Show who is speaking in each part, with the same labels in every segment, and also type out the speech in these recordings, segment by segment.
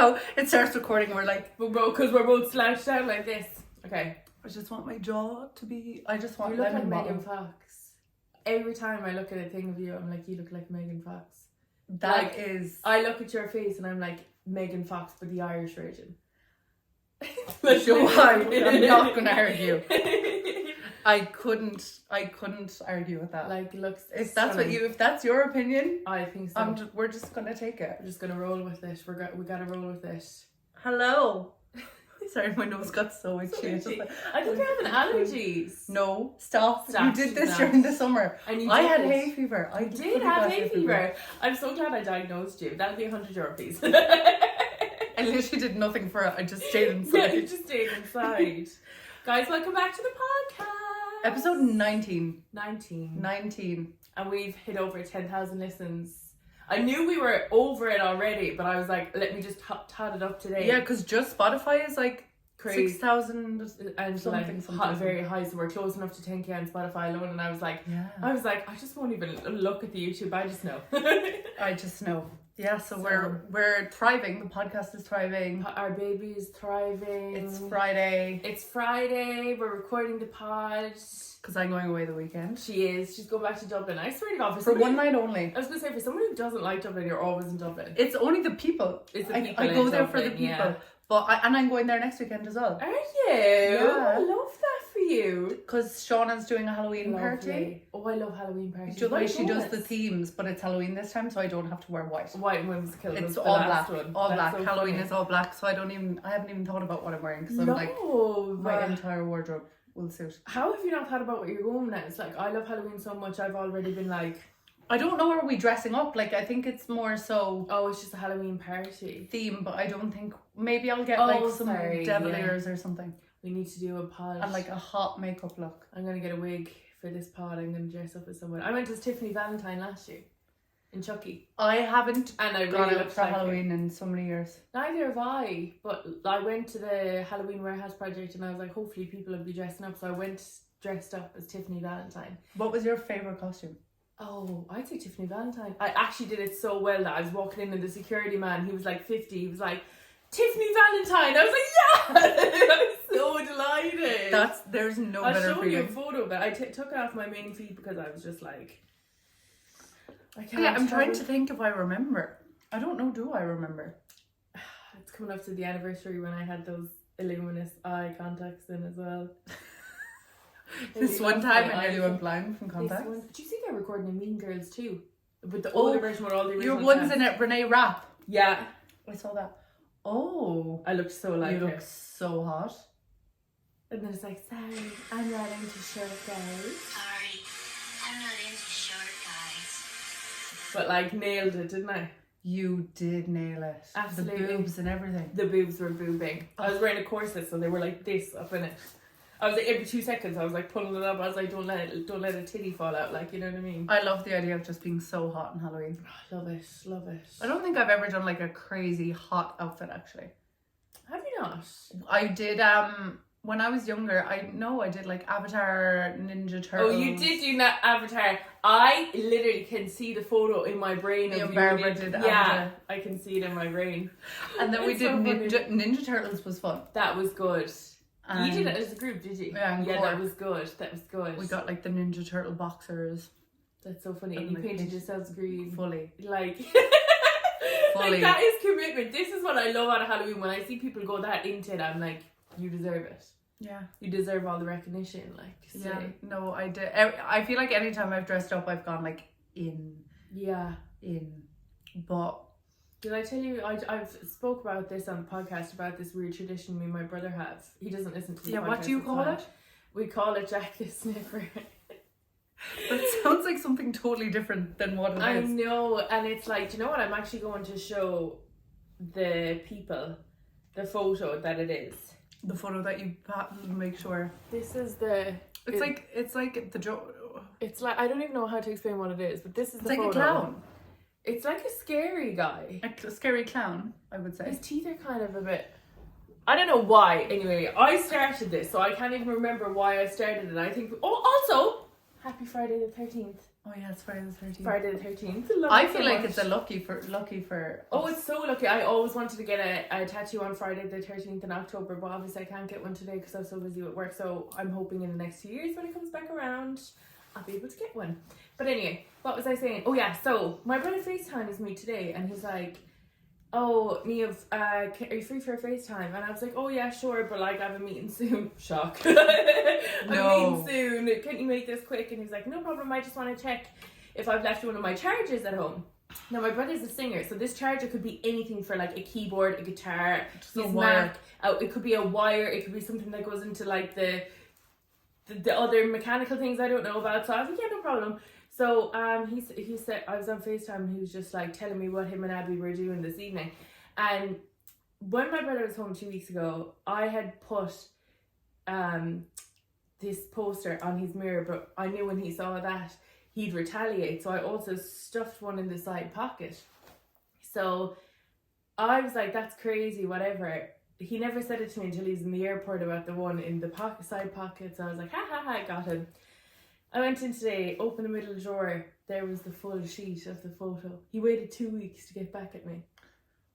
Speaker 1: how it starts recording. We're like,
Speaker 2: because we're both slouched down like this. Okay.
Speaker 1: I just want my jaw to be. I just want.
Speaker 2: You look like
Speaker 1: lemon
Speaker 2: Megan
Speaker 1: bottom.
Speaker 2: Fox. Every time I look at a thing of you, I'm like, you look like Megan Fox.
Speaker 1: That is.
Speaker 2: I look at your face and I'm like Megan Fox, but the Irish version.
Speaker 1: So I'm not gonna argue. I couldn't argue with that.
Speaker 2: Like, looks.
Speaker 1: If that's your opinion,
Speaker 2: I think so.
Speaker 1: we're just gonna take it.
Speaker 2: We're just gonna roll with it. We gotta roll with it.
Speaker 1: Hello. Sorry, my nose got so itchy.
Speaker 2: I think you're having allergies.
Speaker 1: No, stop. You did this
Speaker 2: Stop.
Speaker 1: during the summer.
Speaker 2: And
Speaker 1: I had hay fever. I
Speaker 2: did have hay fever. I'm so glad I diagnosed you. That'll be €100, please.
Speaker 1: I literally did nothing for it. I just stayed inside.
Speaker 2: Yeah, you just stayed inside. Guys, welcome back to the podcast.
Speaker 1: Episode 19.
Speaker 2: 19. And we've hit over 10,000 listens. I knew we were over it already, but I was like, let me just tot it up today.
Speaker 1: Yeah, because just Spotify is like
Speaker 2: crazy.
Speaker 1: 6,000
Speaker 2: and
Speaker 1: something.
Speaker 2: Very high, so we're close enough to 10k on Spotify alone. And I was like,
Speaker 1: yeah.
Speaker 2: I just won't even look at the YouTube. I just know.
Speaker 1: I just know. Yeah, so we're thriving. The podcast is thriving.
Speaker 2: Our baby is thriving.
Speaker 1: It's Friday.
Speaker 2: We're recording the pod.
Speaker 1: Because I'm going away the weekend.
Speaker 2: She is. She's going back to Dublin. I swear to God.
Speaker 1: For one night only.
Speaker 2: I was going to say, for someone who doesn't like Dublin, you're always in Dublin.
Speaker 1: It's only the people.
Speaker 2: It's the people
Speaker 1: I go there
Speaker 2: Dublin,
Speaker 1: for the people.
Speaker 2: Yeah.
Speaker 1: But I'm going there next weekend as well.
Speaker 2: Are you?
Speaker 1: Yeah.
Speaker 2: I love that for you.
Speaker 1: Because Shauna's doing a Halloween party.
Speaker 2: Oh, I love Halloween parties.
Speaker 1: Do you know the way she does the themes, but it's Halloween this time, so I don't have to wear white.
Speaker 2: White and whimsical.
Speaker 1: It's all black. All
Speaker 2: That's
Speaker 1: black.
Speaker 2: so
Speaker 1: Halloween
Speaker 2: funny.
Speaker 1: is all black, so I haven't even thought about what I'm wearing because I'm like, my entire wardrobe will suit.
Speaker 2: How have you not thought about what you're going at? It's like, I love Halloween so much, I've already been like,
Speaker 1: I don't know, are we dressing up? Like, I think it's more so
Speaker 2: oh, it's just a Halloween party
Speaker 1: theme, but I don't think, maybe I'll get some devil ears or something.
Speaker 2: We need to do a pod.
Speaker 1: And like a hot makeup look.
Speaker 2: I'm going to get a wig for this pod. I'm going to dress up as someone. I went as Tiffany Valentine last year in Chucky.
Speaker 1: I haven't
Speaker 2: and I
Speaker 1: gone
Speaker 2: really
Speaker 1: out for Halloween in so many years.
Speaker 2: Neither have I, but I went to the Halloween Warehouse Project and I was like, hopefully people will be dressing up. So I went dressed up as Tiffany Valentine.
Speaker 1: What was your favourite costume?
Speaker 2: Oh, I'd say Tiffany Valentine. I actually did it so well that I was walking in and the security man, he was like 50, he was like, Tiffany Valentine. I was like, yeah! I was so delighted.
Speaker 1: There's no
Speaker 2: I'll
Speaker 1: better
Speaker 2: show
Speaker 1: feeling.
Speaker 2: you a photo of it. I took it off my main feed because I was just like, I can't.
Speaker 1: Yeah, I'm trying to think if I remember. I don't know, do I remember?
Speaker 2: It's coming up to the anniversary when I had those Illuminous eye contacts in as well.
Speaker 1: This one time I nearly went blind from contacts.
Speaker 2: Did you see they're recording in Mean Girls too? With the older version with all the original
Speaker 1: your one's
Speaker 2: cast.
Speaker 1: in it, Renee Rapp.
Speaker 2: Yeah.
Speaker 1: I saw that. Oh.
Speaker 2: I looked so like
Speaker 1: you
Speaker 2: her.
Speaker 1: look so hot.
Speaker 2: And then it's like, sorry, I'm not into short guys.
Speaker 3: Sorry, I'm not into short guys.
Speaker 2: But like nailed it, didn't I?
Speaker 1: You did nail it.
Speaker 2: Absolutely.
Speaker 1: The boobs and everything.
Speaker 2: The boobs were boobing. I was wearing a corset, so they were like this up in it. I was like, every 2 seconds I was like pulling it up. I was like, don't let a titty fall out, like, you know what I mean?
Speaker 1: I love the idea of just being so hot on Halloween.
Speaker 2: Love it.
Speaker 1: I don't think I've ever done like a crazy hot outfit actually.
Speaker 2: Have you not?
Speaker 1: I did when I was younger, I did like Avatar, Ninja Turtles.
Speaker 2: Oh, you did do that Avatar. I literally can see the photo in my brain.
Speaker 1: Me
Speaker 2: of
Speaker 1: and
Speaker 2: you
Speaker 1: Barbara
Speaker 2: did
Speaker 1: did
Speaker 2: Yeah,
Speaker 1: Avatar.
Speaker 2: I can see it in my brain.
Speaker 1: And then we
Speaker 2: It's
Speaker 1: did
Speaker 2: so
Speaker 1: Ninja Turtles was fun.
Speaker 2: That was good.
Speaker 1: And
Speaker 2: you did it as a group, did you?
Speaker 1: Yeah, in
Speaker 2: that
Speaker 1: Cork.
Speaker 2: was good. That was good.
Speaker 1: We got like the Ninja Turtle boxers
Speaker 2: That's so funny.
Speaker 1: And
Speaker 2: And you
Speaker 1: like
Speaker 2: painted
Speaker 1: this-
Speaker 2: yourselves green.
Speaker 1: fully.
Speaker 2: Like,
Speaker 1: Fully.
Speaker 2: like that is commitment. This is what I love out of Halloween. When I see people go that into it, I'm like, you deserve it.
Speaker 1: Yeah.
Speaker 2: You deserve all the recognition. Like,
Speaker 1: Yeah.
Speaker 2: slay.
Speaker 1: No, I did. I feel like anytime I've dressed up, I've gone like in. But
Speaker 2: Did I tell you? I've spoke about this on the podcast about this weird tradition me and my brother have. He doesn't listen to the podcast.
Speaker 1: what do you
Speaker 2: it's
Speaker 1: call
Speaker 2: fine.
Speaker 1: it?
Speaker 2: We call it Jack the Sniffer.
Speaker 1: That sounds like something totally different than what it
Speaker 2: I
Speaker 1: is.
Speaker 2: know, and it's like, do you know what? I'm actually going to show the people the photo that it is.
Speaker 1: The photo that you make sure.
Speaker 2: This is the.
Speaker 1: It's like the joke.
Speaker 2: It's like, I don't even know how to explain what it is, but this is
Speaker 1: It's
Speaker 2: the
Speaker 1: like
Speaker 2: photo.
Speaker 1: a clown.
Speaker 2: It's like a scary guy.
Speaker 1: A scary clown, I would say.
Speaker 2: His teeth are kind of a bit. I don't know why. Anyway, I started this, so I can't even remember why I started it. I think. Oh, also, happy Friday the 13th.
Speaker 1: Oh yeah, it's Friday the 13th.
Speaker 2: Friday the 13th.
Speaker 1: I feel like it's a lucky for.
Speaker 2: Oh, it's so lucky. I always wanted to get a tattoo on Friday the 13th in October, but obviously I can't get one today because I'm so busy with work. So I'm hoping in the next 2 years when it comes back around, I'll be able to get one. But anyway, what was I saying? Oh yeah, so my brother FaceTimes me today and he's like, oh, Niamh, are you free for a FaceTime? And I was like, oh yeah, sure, but like I have a meeting soon. Shock. I'm meeting soon. Can you make this quick? And he's like, no problem, I just want to check if I've left one of my chargers at home. Now my brother's a singer, so this charger could be anything for like a keyboard, a guitar,
Speaker 1: Just a
Speaker 2: his
Speaker 1: wire.
Speaker 2: Mac. It could be a wire, it could be something that goes into like the other mechanical things I don't know about. So I was like, yeah, no problem. So he said, I was on FaceTime and he was just like telling me what him and Abby were doing this evening. And when my brother was home 2 weeks ago, I had put this poster on his mirror, but I knew when he saw that he'd retaliate. So I also stuffed one in the side pocket. So I was like, that's crazy, whatever. He never said it to me until he was in the airport about the one in the side pocket. So I was like, ha ha ha, I got him. I went in today, opened the middle drawer, there was the full sheet of the photo. He waited 2 weeks to get back at me.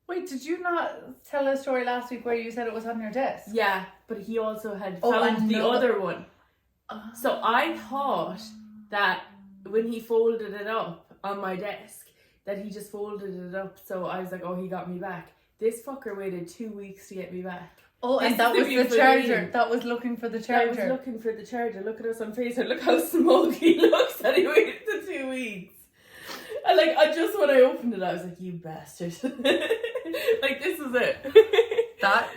Speaker 1: Wait, did you not tell a story last week where you said it was on your desk?
Speaker 2: Yeah, but he also had
Speaker 1: Oh,
Speaker 2: found the
Speaker 1: another-
Speaker 2: other one. So I thought that when he folded it up on my desk, that he just folded it up. So I was like, oh, he got me back. This fucker waited 2 weeks to get me back.
Speaker 1: Oh,
Speaker 2: This
Speaker 1: and that
Speaker 2: is
Speaker 1: was
Speaker 2: the
Speaker 1: the
Speaker 2: beautiful
Speaker 1: charger.
Speaker 2: name.
Speaker 1: That was looking for the
Speaker 2: I
Speaker 1: charger.
Speaker 2: was looking for the charger. Look at us on Facebook. Look how smug he looks that he waited the 2 weeks. And like, when I opened it, I was like, you bastard. Like, this is it.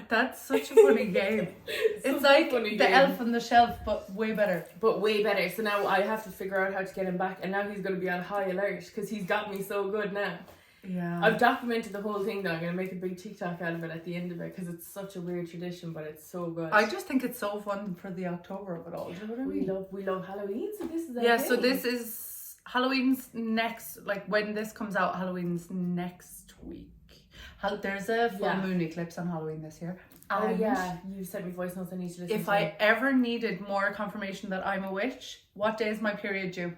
Speaker 1: That's such a funny game. It's
Speaker 2: Such a
Speaker 1: like
Speaker 2: funny
Speaker 1: the
Speaker 2: game.
Speaker 1: elf on the shelf, but way better.
Speaker 2: But way better. So now I have to figure out how to get him back. And now he's going to be on high alert because he's got me so good now.
Speaker 1: Yeah.
Speaker 2: I've documented the whole thing though. I'm going to make a big TikTok out of it at the end of it because it's such a weird tradition, but it's so good.
Speaker 1: I just think it's so fun for the October of it all. Do you know what I mean?
Speaker 2: we love Halloween, so this is our
Speaker 1: Yeah,
Speaker 2: thing.
Speaker 1: so this is Halloween's next, like when this comes out, Halloween's next week. There's a full
Speaker 2: Yeah.
Speaker 1: moon eclipse on Halloween this year.
Speaker 2: Oh
Speaker 1: And
Speaker 2: yeah, you sent me voice notes. I need to listen
Speaker 1: if
Speaker 2: to
Speaker 1: I
Speaker 2: them.
Speaker 1: ever needed more confirmation that I'm a witch, what day is my period due?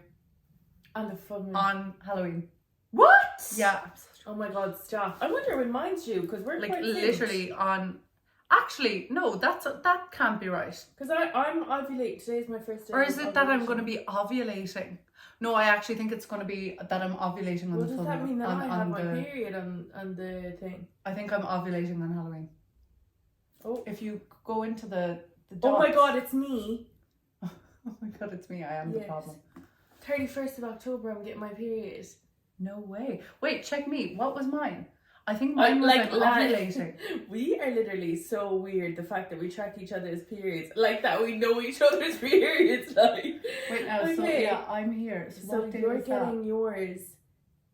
Speaker 2: On the full moon.
Speaker 1: On Halloween.
Speaker 2: What?
Speaker 1: Yeah.
Speaker 2: Oh my god, stop. I wonder when mine's due because we're
Speaker 1: Like
Speaker 2: quite
Speaker 1: literally on. Actually, no, that can't be right.
Speaker 2: Because I'm ovulate. Today's my first day.
Speaker 1: Or is
Speaker 2: of
Speaker 1: it that I'm
Speaker 2: ovulation.
Speaker 1: going to be ovulating? No, I actually think it's going to be that I'm ovulating on
Speaker 2: Well,
Speaker 1: the
Speaker 2: does
Speaker 1: full
Speaker 2: that
Speaker 1: moon.
Speaker 2: mean that
Speaker 1: on,
Speaker 2: I
Speaker 1: on
Speaker 2: have my
Speaker 1: the,
Speaker 2: period on the thing?
Speaker 1: I think I'm ovulating on Halloween.
Speaker 2: Oh.
Speaker 1: If you go into the
Speaker 2: Oh my
Speaker 1: dots-
Speaker 2: god, it's me.
Speaker 1: Oh my god, it's me. I am the
Speaker 2: Yes.
Speaker 1: problem.
Speaker 2: 31st of October, I'm getting my period.
Speaker 1: No way. Wait, check me. What was mine? I think mine was
Speaker 2: like,
Speaker 1: like ovulating.
Speaker 2: We are literally so weird. The fact that we track each other's periods, like that we know each other's periods. Like,
Speaker 1: Wait, now, so
Speaker 2: Okay.
Speaker 1: yeah, I'm here. So,
Speaker 2: so
Speaker 1: what day
Speaker 2: you're
Speaker 1: is that?
Speaker 2: getting yours.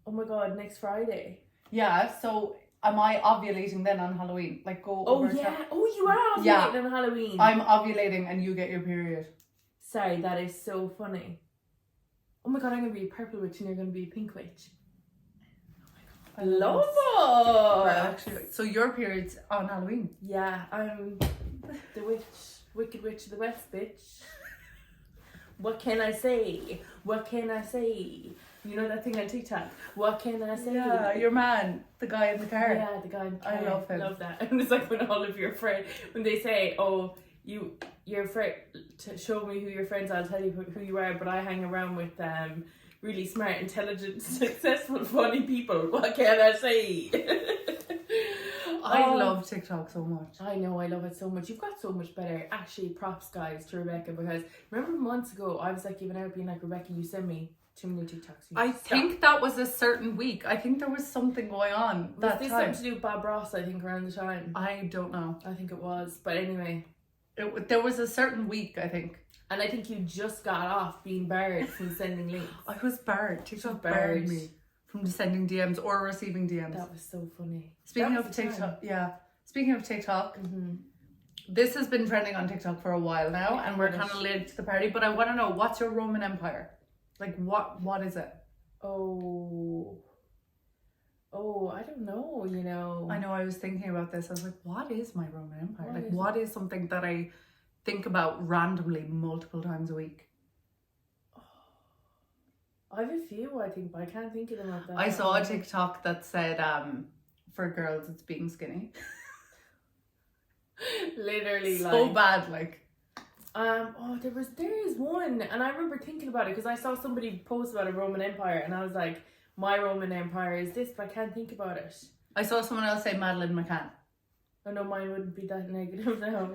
Speaker 2: Oh my god, next Friday.
Speaker 1: Yeah, so am I ovulating then on Halloween? Like go
Speaker 2: Oh
Speaker 1: over
Speaker 2: yeah. Oh, you are ovulating
Speaker 1: Yeah.
Speaker 2: on Halloween.
Speaker 1: I'm ovulating and you get your period.
Speaker 2: Sorry, that is so funny. Oh my god, I'm gonna be a purple witch and you're gonna be a pink witch.
Speaker 1: I
Speaker 2: Love
Speaker 1: this.
Speaker 2: it.
Speaker 1: Right, actually, so your period's on Halloween.
Speaker 2: Yeah, I'm the witch, wicked witch of the west, bitch. What can I say? What can I say? You know that thing on TikTok? What can I say?
Speaker 1: Yeah, your man, the guy in the car.
Speaker 2: Yeah, the guy in the
Speaker 1: I
Speaker 2: car.
Speaker 1: love him.
Speaker 2: Love that. And it's like when all of your friends, when they say, "Oh, your friend, to show me who your friends are, I'll tell you who you are." But I hang around with really smart, intelligent, successful, funny people. What can I say?
Speaker 1: I
Speaker 2: Oh,
Speaker 1: love TikTok so much.
Speaker 2: I know, I love it so much. You've got so much better. Actually, props, guys, to Rebecca, because remember months ago, I was like giving out, being like, Rebecca, you send me too many TikToks. You
Speaker 1: I
Speaker 2: stop.
Speaker 1: think that was a certain week. I think there was something going on
Speaker 2: Was
Speaker 1: that
Speaker 2: this
Speaker 1: time.
Speaker 2: something to do with Bob Ross, I think, around the time?
Speaker 1: I don't know.
Speaker 2: I think it was. But anyway.
Speaker 1: There was a certain week, I think.
Speaker 2: And I think you just got off being barred from sending links.
Speaker 1: I was barred. TikTok
Speaker 2: Barred.
Speaker 1: barred me from sending DMs or receiving DMs.
Speaker 2: That was so funny.
Speaker 1: Speaking
Speaker 2: That
Speaker 1: of
Speaker 2: was the
Speaker 1: TikTok, Speaking of TikTok,
Speaker 2: Mm-hmm.
Speaker 1: this has been trending on TikTok for a while now, and we're kind of late to the party. But I want to know, what's your Roman Empire? Like, what is it?
Speaker 2: Oh, I don't know, you know.
Speaker 1: I know I was thinking about this. I was like, what is my Roman Empire?
Speaker 2: What
Speaker 1: Like,
Speaker 2: is
Speaker 1: what is something that I think about randomly multiple times a week?
Speaker 2: I have a few, I think, but I can't think of them like that.
Speaker 1: I saw a TikTok that said, for girls, it's being skinny.
Speaker 2: Literally,
Speaker 1: So
Speaker 2: like...
Speaker 1: bad, like.
Speaker 2: There is one, and I remember thinking about it because I saw somebody post about a Roman Empire, and I was like, my Roman Empire is this, but I can't think about it.
Speaker 1: I saw someone else say Madeleine McCann.
Speaker 2: I know mine wouldn't be that negative now.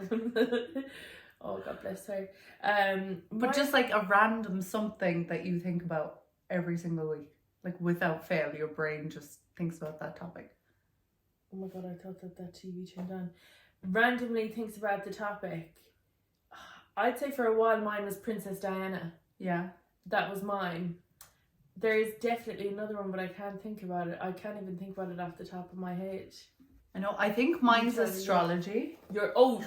Speaker 2: Oh, God bless her.
Speaker 1: But just like a random something that you think about every single week. Like without fail, your brain just thinks about that topic.
Speaker 2: Oh my God, I thought that TV turned on. Randomly thinks about the topic. I'd say for a while mine was Princess Diana.
Speaker 1: Yeah.
Speaker 2: That was mine. There is definitely another one, but I can't think about it. I can't even think about it off the top of my head.
Speaker 1: I know. I think mine's astrology.
Speaker 2: That's your whole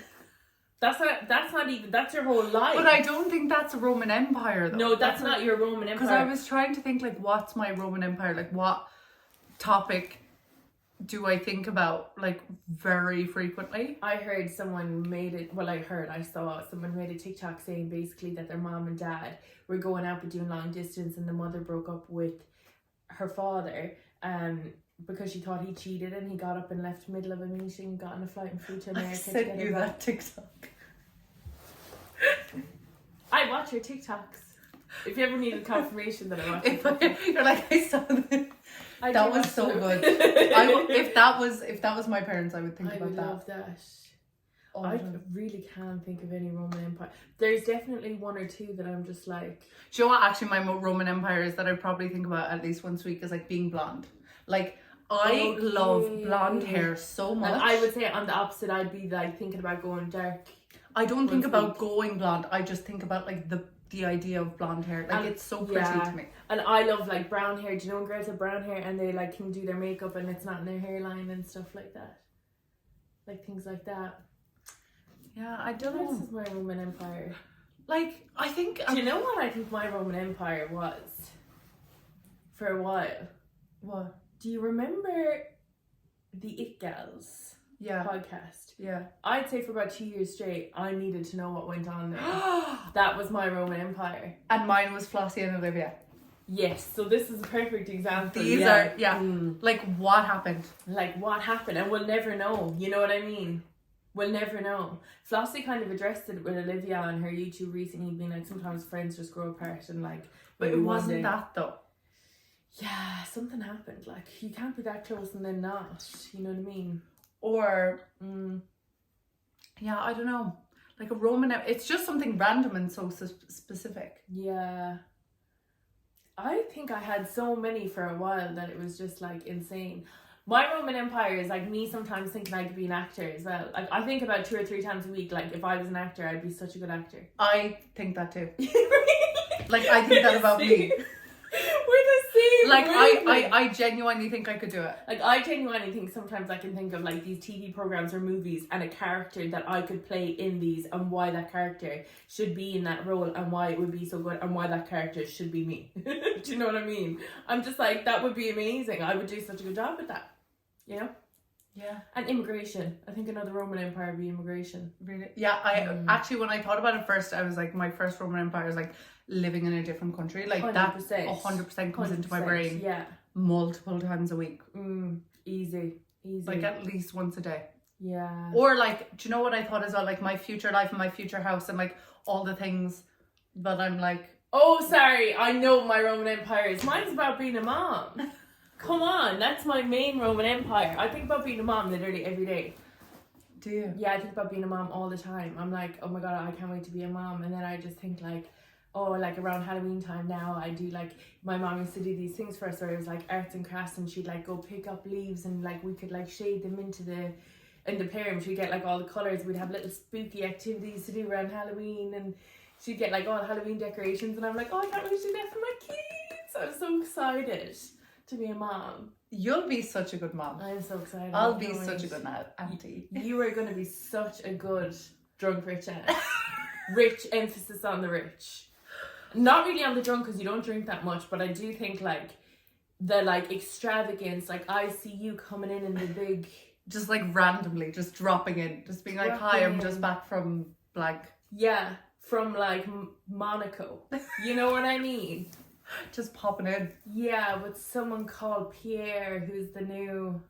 Speaker 2: life.
Speaker 1: But I don't think that's a Roman Empire, though.
Speaker 2: No, that's not your Roman Empire.
Speaker 1: Because I was trying to think, like, what's my Roman Empire? Like, what topic do I think about, like, very frequently?
Speaker 2: I heard someone I saw someone made a TikTok saying basically that their mom and dad were going out but doing long distance, and the mother broke up with her father because she thought he cheated, and he got up and left middle of a meeting, got on a flight and flew to America.
Speaker 1: I sent you that TikTok.
Speaker 2: I watch your TikToks. If you ever needed confirmation that I watch it.
Speaker 1: You're like, I saw that. That was so good. If that was my parents, I would think about that.
Speaker 2: I love that. I really can't think of any Roman Empire. There's definitely one or two that I'm just like...
Speaker 1: Do you know what actually my Roman Empire is that I probably think about at least once a week is like being blonde. Like, I love blonde hair so much.
Speaker 2: And I would say on the opposite, I'd be like thinking about going dark.
Speaker 1: I don't think about going blonde. I just think about like the idea of blonde hair. Like, it's so pretty to me.
Speaker 2: And I love like brown hair. Do you know when girls have brown hair and they like can do their makeup and it's not in their hairline and stuff like that? Like things like that.
Speaker 1: Yeah, I don't know.
Speaker 2: This is my Roman Empire.
Speaker 1: Like, I think...
Speaker 2: Do you know what I think my Roman Empire was? For a while.
Speaker 1: What?
Speaker 2: Do you remember the It Gals podcast?
Speaker 1: Yeah.
Speaker 2: I'd say for about 2 years straight, I needed to know what went on there. That was my Roman Empire.
Speaker 1: And mine was Flossie and Olivia.
Speaker 2: Yes, so this is a perfect example.
Speaker 1: These are, like, what happened?
Speaker 2: Like, what happened? And we'll never know. You know what I mean? We'll never know. Flossie kind of addressed it with Olivia on her YouTube recently, being like, sometimes friends just grow apart and like...
Speaker 1: But it wasn't that, though.
Speaker 2: Yeah, something happened. Like, you can't be that close and then not. You know what I mean?
Speaker 1: Or... Yeah, I don't know. Like a Roman... It's just something random and so specific.
Speaker 2: Yeah. I think I had so many for a while that it was just like insane. My Roman Empire is like me sometimes thinking I could be an actor as well. Like, I think about 2 or 3 times a week, like if I was an actor, I'd be such a good actor.
Speaker 1: I think that too. Like, I think that about me.
Speaker 2: We're the same.
Speaker 1: Like, I genuinely think I could do it.
Speaker 2: Like, I genuinely think sometimes I can think of like these TV programs or movies and a character that I could play in these and why that character should be in that role and why it would be so good and why that character should be me. Do you know what I mean? I'm just like, that would be amazing. I would do such a good job with that. You know?
Speaker 1: Yeah.
Speaker 2: And immigration. I think another Roman Empire would be immigration.
Speaker 1: Really? Yeah, actually, when I thought about it first, I was like, my first Roman Empire is like living in a different country. Like 100%. That 100% comes into my brain.
Speaker 2: Yeah.
Speaker 1: Multiple times a week.
Speaker 2: Easy.
Speaker 1: Like at least once a day.
Speaker 2: Yeah.
Speaker 1: Or like, do you know what I thought as well? Like my future life and my future house and like all the things that I'm like...
Speaker 2: Oh, sorry. I know my Roman Empire is. Mine's about being a mom. Come on, that's my main Roman Empire. I think about being a mom literally every day.
Speaker 1: Do you?
Speaker 2: Yeah, I think about being a mom all the time. I'm like, oh my God, I can't wait to be a mom. And then I just think like, oh, like around Halloween time now, I do like, my mom used to do these things for us where it was like arts and crafts, and she'd like go pick up leaves and like we could like shade them into the play. She'd get like all the colours. We'd have little spooky activities to do around Halloween, and she'd get like all Halloween decorations, and I'm like, oh, I can't wait to do that for my kids. I'm so excited to be a mom.
Speaker 1: You'll be such a good mom.
Speaker 2: I'm so excited.
Speaker 1: I'll be such a good auntie.
Speaker 2: You are going to be such a good drunk rich aunt. Rich, emphasis on the rich. Not really on the drunk because you don't drink that much, but I do think like the like extravagance, like I see you coming in the big...
Speaker 1: Just like randomly, just dropping in. Just being like, hi, I'm just back from blank.
Speaker 2: Yeah, from like Monaco. You know what I mean?
Speaker 1: Just popping in.
Speaker 2: Yeah, with someone called Pierre, who's the new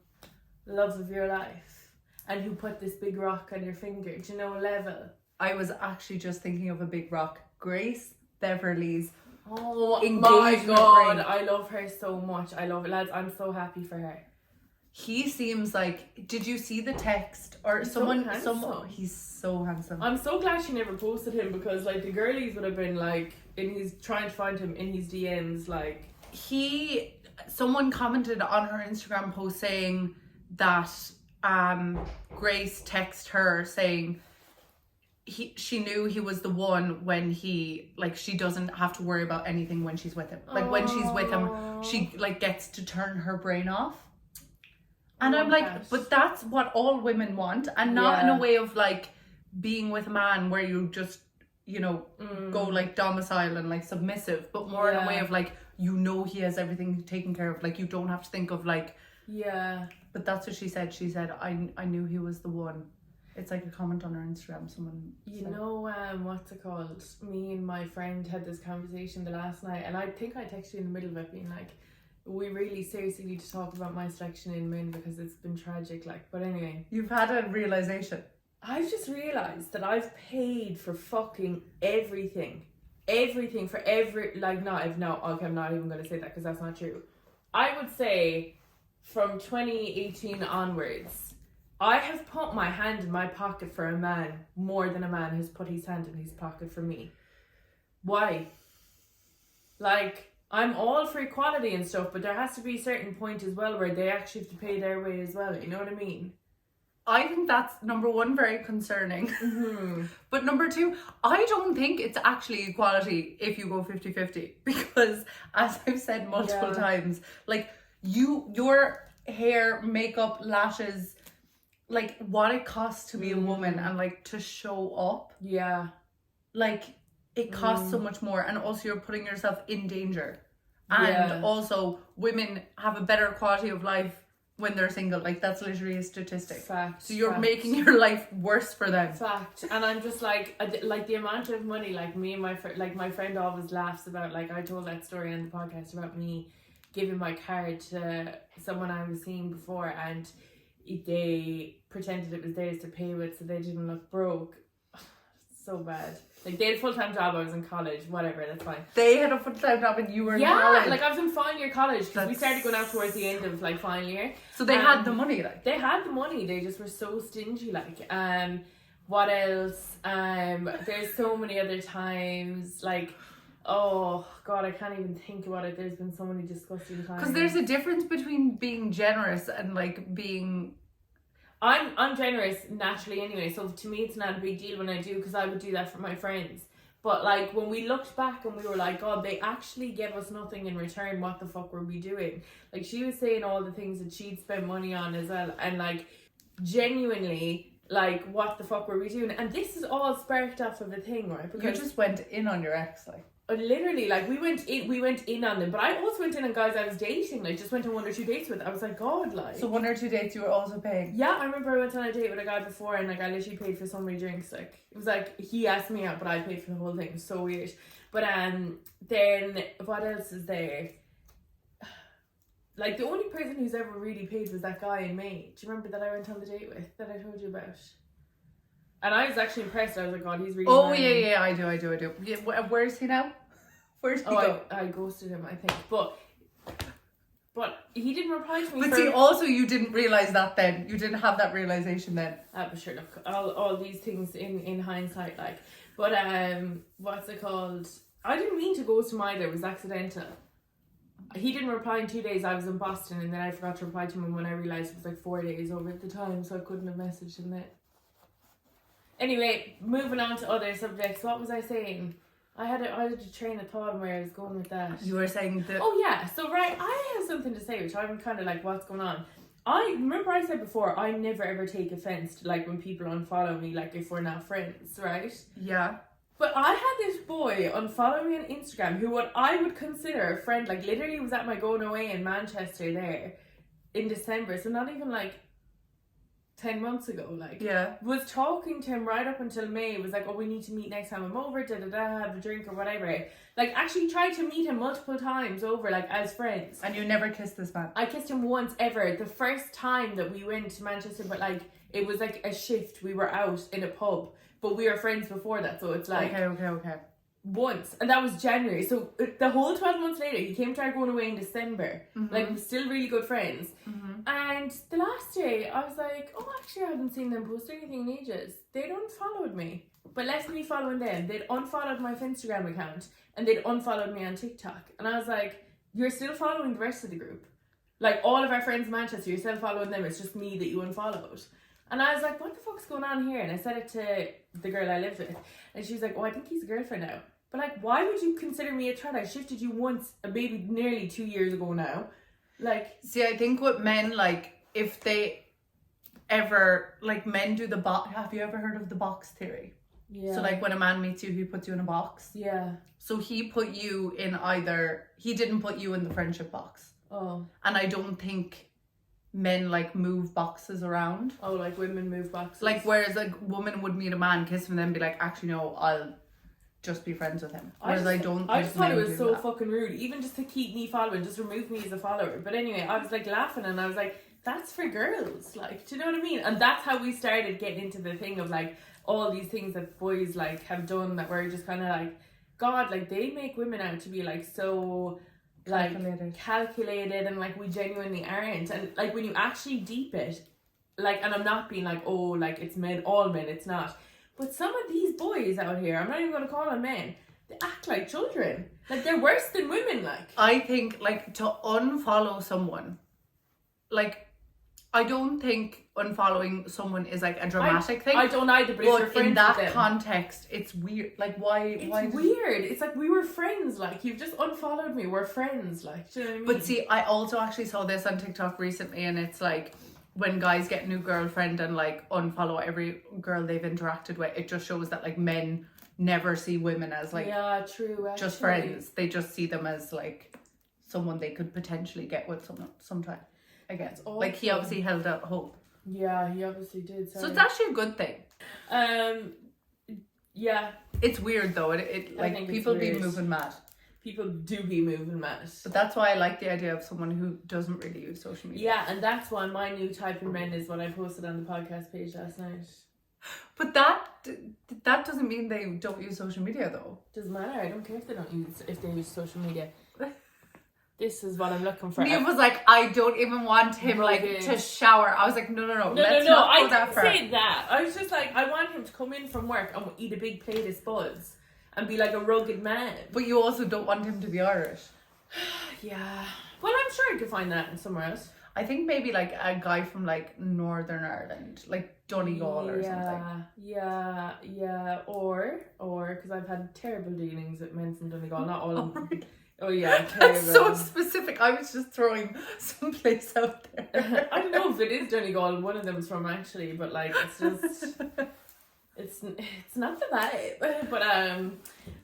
Speaker 2: love of your life, and who put this big rock on your finger. Do you know Level?
Speaker 1: I was actually just thinking of a big rock. Grace Beverly's.
Speaker 2: Oh my
Speaker 1: Engagement
Speaker 2: god,
Speaker 1: ring.
Speaker 2: I love her so much. I love it, lads. I'm so happy for her.
Speaker 1: He seems like. Did you see the text or
Speaker 2: He's so
Speaker 1: someone?
Speaker 2: handsome.
Speaker 1: He's so handsome.
Speaker 2: I'm so glad she never posted him, because like the girlies would have been like trying to find him in his DMs, like.
Speaker 1: Someone commented on her Instagram post saying that Grace texted her saying she knew he was the one when she doesn't have to worry about anything when she's with him. Like when she's with him, she like gets to turn her brain off. And I'm like,
Speaker 2: that.
Speaker 1: but that's what all women want, and not in
Speaker 2: Yeah.
Speaker 1: a way of like being with a man where you just, you know, go like domicile and like submissive, but more in a way
Speaker 2: Yeah.
Speaker 1: of like, you know, he has everything taken care of. Like you don't have to think of like.
Speaker 2: Yeah.
Speaker 1: But that's what she said. She said, I knew he was the one. It's like a comment on her Instagram. Someone
Speaker 2: You
Speaker 1: said.
Speaker 2: know, what's it called? Me and my friend had this conversation the last night, and I think I texted you in the middle of it, being like, we really seriously need to talk about my selection in men, because it's been tragic. Like, but anyway,
Speaker 1: You've had a realization.
Speaker 2: I've just realised that I've paid for fucking everything for every, like, I'm not even going to say that, because that's not true. I would say from 2018 onwards, I have put my hand in my pocket for a man more than a man has put his hand in his pocket for me. Why? Like, I'm all for equality and stuff, but there has to be a certain point as well where they actually have to pay their way as well, you know what I mean?
Speaker 1: I think that's number one, very concerning.
Speaker 2: Mm-hmm.
Speaker 1: But number two, I don't think it's actually equality if you go 50-50. Because as I've said multiple times, like your hair, makeup, lashes, like what it costs to be a woman and like to show up,
Speaker 2: Yeah.
Speaker 1: like it costs so much more, and also you're putting yourself in danger. And also women have a better quality of life when they're single. Like that's literally a statistic.
Speaker 2: Fact.
Speaker 1: So you're
Speaker 2: fact.
Speaker 1: making your life worse for them.
Speaker 2: Fact. And I'm just like the amount of money, like me and my friend always laughs about, like I told that story on the podcast about me giving my card to someone I was seeing before, and they pretended it was theirs to pay with so they didn't look broke. So bad. Like they had a full-time job, I was in college, whatever, that's fine.
Speaker 1: They had a full-time job and you were in college.
Speaker 2: Like I was in final year college, because we
Speaker 1: That's-
Speaker 2: started going out towards the end of like final year.
Speaker 1: So they had the money, like.
Speaker 2: They had the money, they just were so stingy, like. What else? There's so many other times, like, oh god, I can't even think about it. There's been so many disgusting times.
Speaker 1: Because there's a difference between being generous and like being.
Speaker 2: I'm generous naturally anyway, so to me it's not a big deal when I do, because I would do that for my friends. But like when we looked back and we were like, God, they actually gave us nothing in return, what the fuck were we doing? Like she was saying all the things that she'd spent money on as well, and like genuinely, like what the fuck were we doing? And this is all sparked off of a thing, right?
Speaker 1: You just went in on your ex, like.
Speaker 2: Literally, like we went in on them, but I also went in on guys I was dating, like just went on 1 or 2 dates with. I was like, God, like.
Speaker 1: So 1 or 2 dates you were also paying.
Speaker 2: Yeah, I remember I went on a date with a guy before, and like I literally paid for so many drinks. Like it was like he asked me out, but I paid for the whole thing. It was so weird. But then what else is there? Like the only person who's ever really paid was that guy in May. Do you remember that I went on the date with, that I told you about? And I was actually impressed. I was like, God, he's really.
Speaker 1: Oh
Speaker 2: nice.
Speaker 1: yeah, I do. Yeah, where's he now? Where's he go?
Speaker 2: I ghosted him, I think, but he didn't reply to me.
Speaker 1: But
Speaker 2: for,
Speaker 1: see, also you didn't realize that then. You didn't have that realization then.
Speaker 2: but sure, look, all these things in hindsight, like, but what's it called? I didn't mean to ghost him either. It was accidental. He didn't reply in 2 days. I was in Boston, and then I forgot to reply to him, and when I realized it was like 4 days over at the time, so I couldn't have messaged him then. Anyway, moving on to other subjects. What was I saying? I had a train of thought on where I was going with that.
Speaker 1: You were saying that.
Speaker 2: Oh yeah, so right, I have something to say, which I'm kind of like, what's going on? I remember I said before, I never ever take offense to like when people unfollow me, like if we're not friends, right?
Speaker 1: Yeah.
Speaker 2: But I had this boy unfollow me on Instagram who what I would consider a friend, like literally was at my going away in Manchester there in December, so not even like 10 months ago, like.
Speaker 1: Yeah.
Speaker 2: Was talking to him right up until May. Was like, oh, we need to meet next time I'm over, have a drink or whatever. Like, actually tried to meet him multiple times over, like, as friends.
Speaker 1: And you never kissed this man?
Speaker 2: I kissed him once ever. The first time that we went to Manchester, but like, it was like a shift. We were out in a pub, but we were friends before that, so it's like...
Speaker 1: Okay.
Speaker 2: Once, and that was January. So the whole 12 months later, he came to our going away in December. Like, we're still really good friends. And the last day, I was like, oh, actually, I haven't seen them post anything in ages. They'd unfollowed me, but left me following them. They'd unfollowed my Instagram account, and they'd unfollowed me on TikTok. And I was like, you're still following the rest of the group. Like, all of our friends in Manchester, you're still following them. It's just me that you unfollowed. And I was like, what the fuck's going on here? And I said it to the girl I lived with. And she was like, oh, I think he's a girlfriend now. But like, why would you consider me a threat? I shifted you once, maybe nearly 2 years ago now. Like...
Speaker 1: See, I think with men, like, if they ever... Like, men do the box... Have you ever heard of the box theory?
Speaker 2: Yeah.
Speaker 1: So, like, when a man meets you, he puts you in a box.
Speaker 2: Yeah.
Speaker 1: So he put you in either... He didn't put you in the friendship box.
Speaker 2: Oh.
Speaker 1: And I don't think men, like, move boxes around.
Speaker 2: Oh, like women move boxes.
Speaker 1: Like, whereas, like, woman would meet a man, kiss him, and then be like, actually, no, I'll just be friends with him. Whereas I don't think
Speaker 2: I just thought it
Speaker 1: men
Speaker 2: was
Speaker 1: do
Speaker 2: so
Speaker 1: that.
Speaker 2: fucking rude. Even just to keep me following, just remove me as a follower. But anyway, I was like laughing and I was like, that's for girls. Like, do you know what I mean? And that's how we started getting into the thing of like all these things that boys like have done that were just kind of like, God, like they make women out to be like so like calculated and like we genuinely aren't. And like when you actually deep it, like, and I'm not being like, oh, like it's men, all men, it's not. But some of these boys out here, I'm not even going to call them men, they act like children. Like, they're worse than women, like.
Speaker 1: I think, like, to unfollow someone, like, I don't think unfollowing someone is, like, a dramatic thing.
Speaker 2: I don't either, but if you're
Speaker 1: But
Speaker 2: friends
Speaker 1: in that
Speaker 2: with them,
Speaker 1: context, it's weird. Like, why?
Speaker 2: it's weird. It's like, we were friends, like, you've just unfollowed me, we're friends, like, do you know what I mean?
Speaker 1: But see, I also actually saw this on TikTok recently, and it's like, when guys get a new girlfriend and like unfollow every girl they've interacted with, it just shows that like men never see women as like
Speaker 2: yeah, true, actually.
Speaker 1: just friends. They just see them as like someone they could potentially get with sometime again. Like he obviously held out hope.
Speaker 2: Yeah, he obviously did. Sorry.
Speaker 1: So it's actually a good thing.
Speaker 2: Yeah.
Speaker 1: It's weird though. It like people be moving mad.
Speaker 2: People do be moving mad.
Speaker 1: But that's why I like the idea of someone who doesn't really use social media.
Speaker 2: Yeah, and that's why my new type of men is what I posted on the podcast page last night.
Speaker 1: But that doesn't mean they don't use social media though.
Speaker 2: Doesn't matter. I don't care if they use social media. This is what I'm looking for.
Speaker 1: Mia was like, I don't even want him like to shower. I was like, no. Let's not go that far.
Speaker 2: I didn't say that. I was just like, I want him to come in from work and eat a big plate of spuds and be like a rugged man.
Speaker 1: But you also don't want him to be Irish.
Speaker 2: Yeah. Well, I'm sure I could find that in somewhere else.
Speaker 1: I think maybe like a guy from like Northern Ireland, like Donegal or something.
Speaker 2: Yeah. Or because I've had terrible dealings with men from Donegal. Not all of them. Oh yeah, terrible.
Speaker 1: That's so specific. I was just throwing some place out there.
Speaker 2: I don't know if it is Donegal. One of them's from actually, but like it's just it's not the vibe. But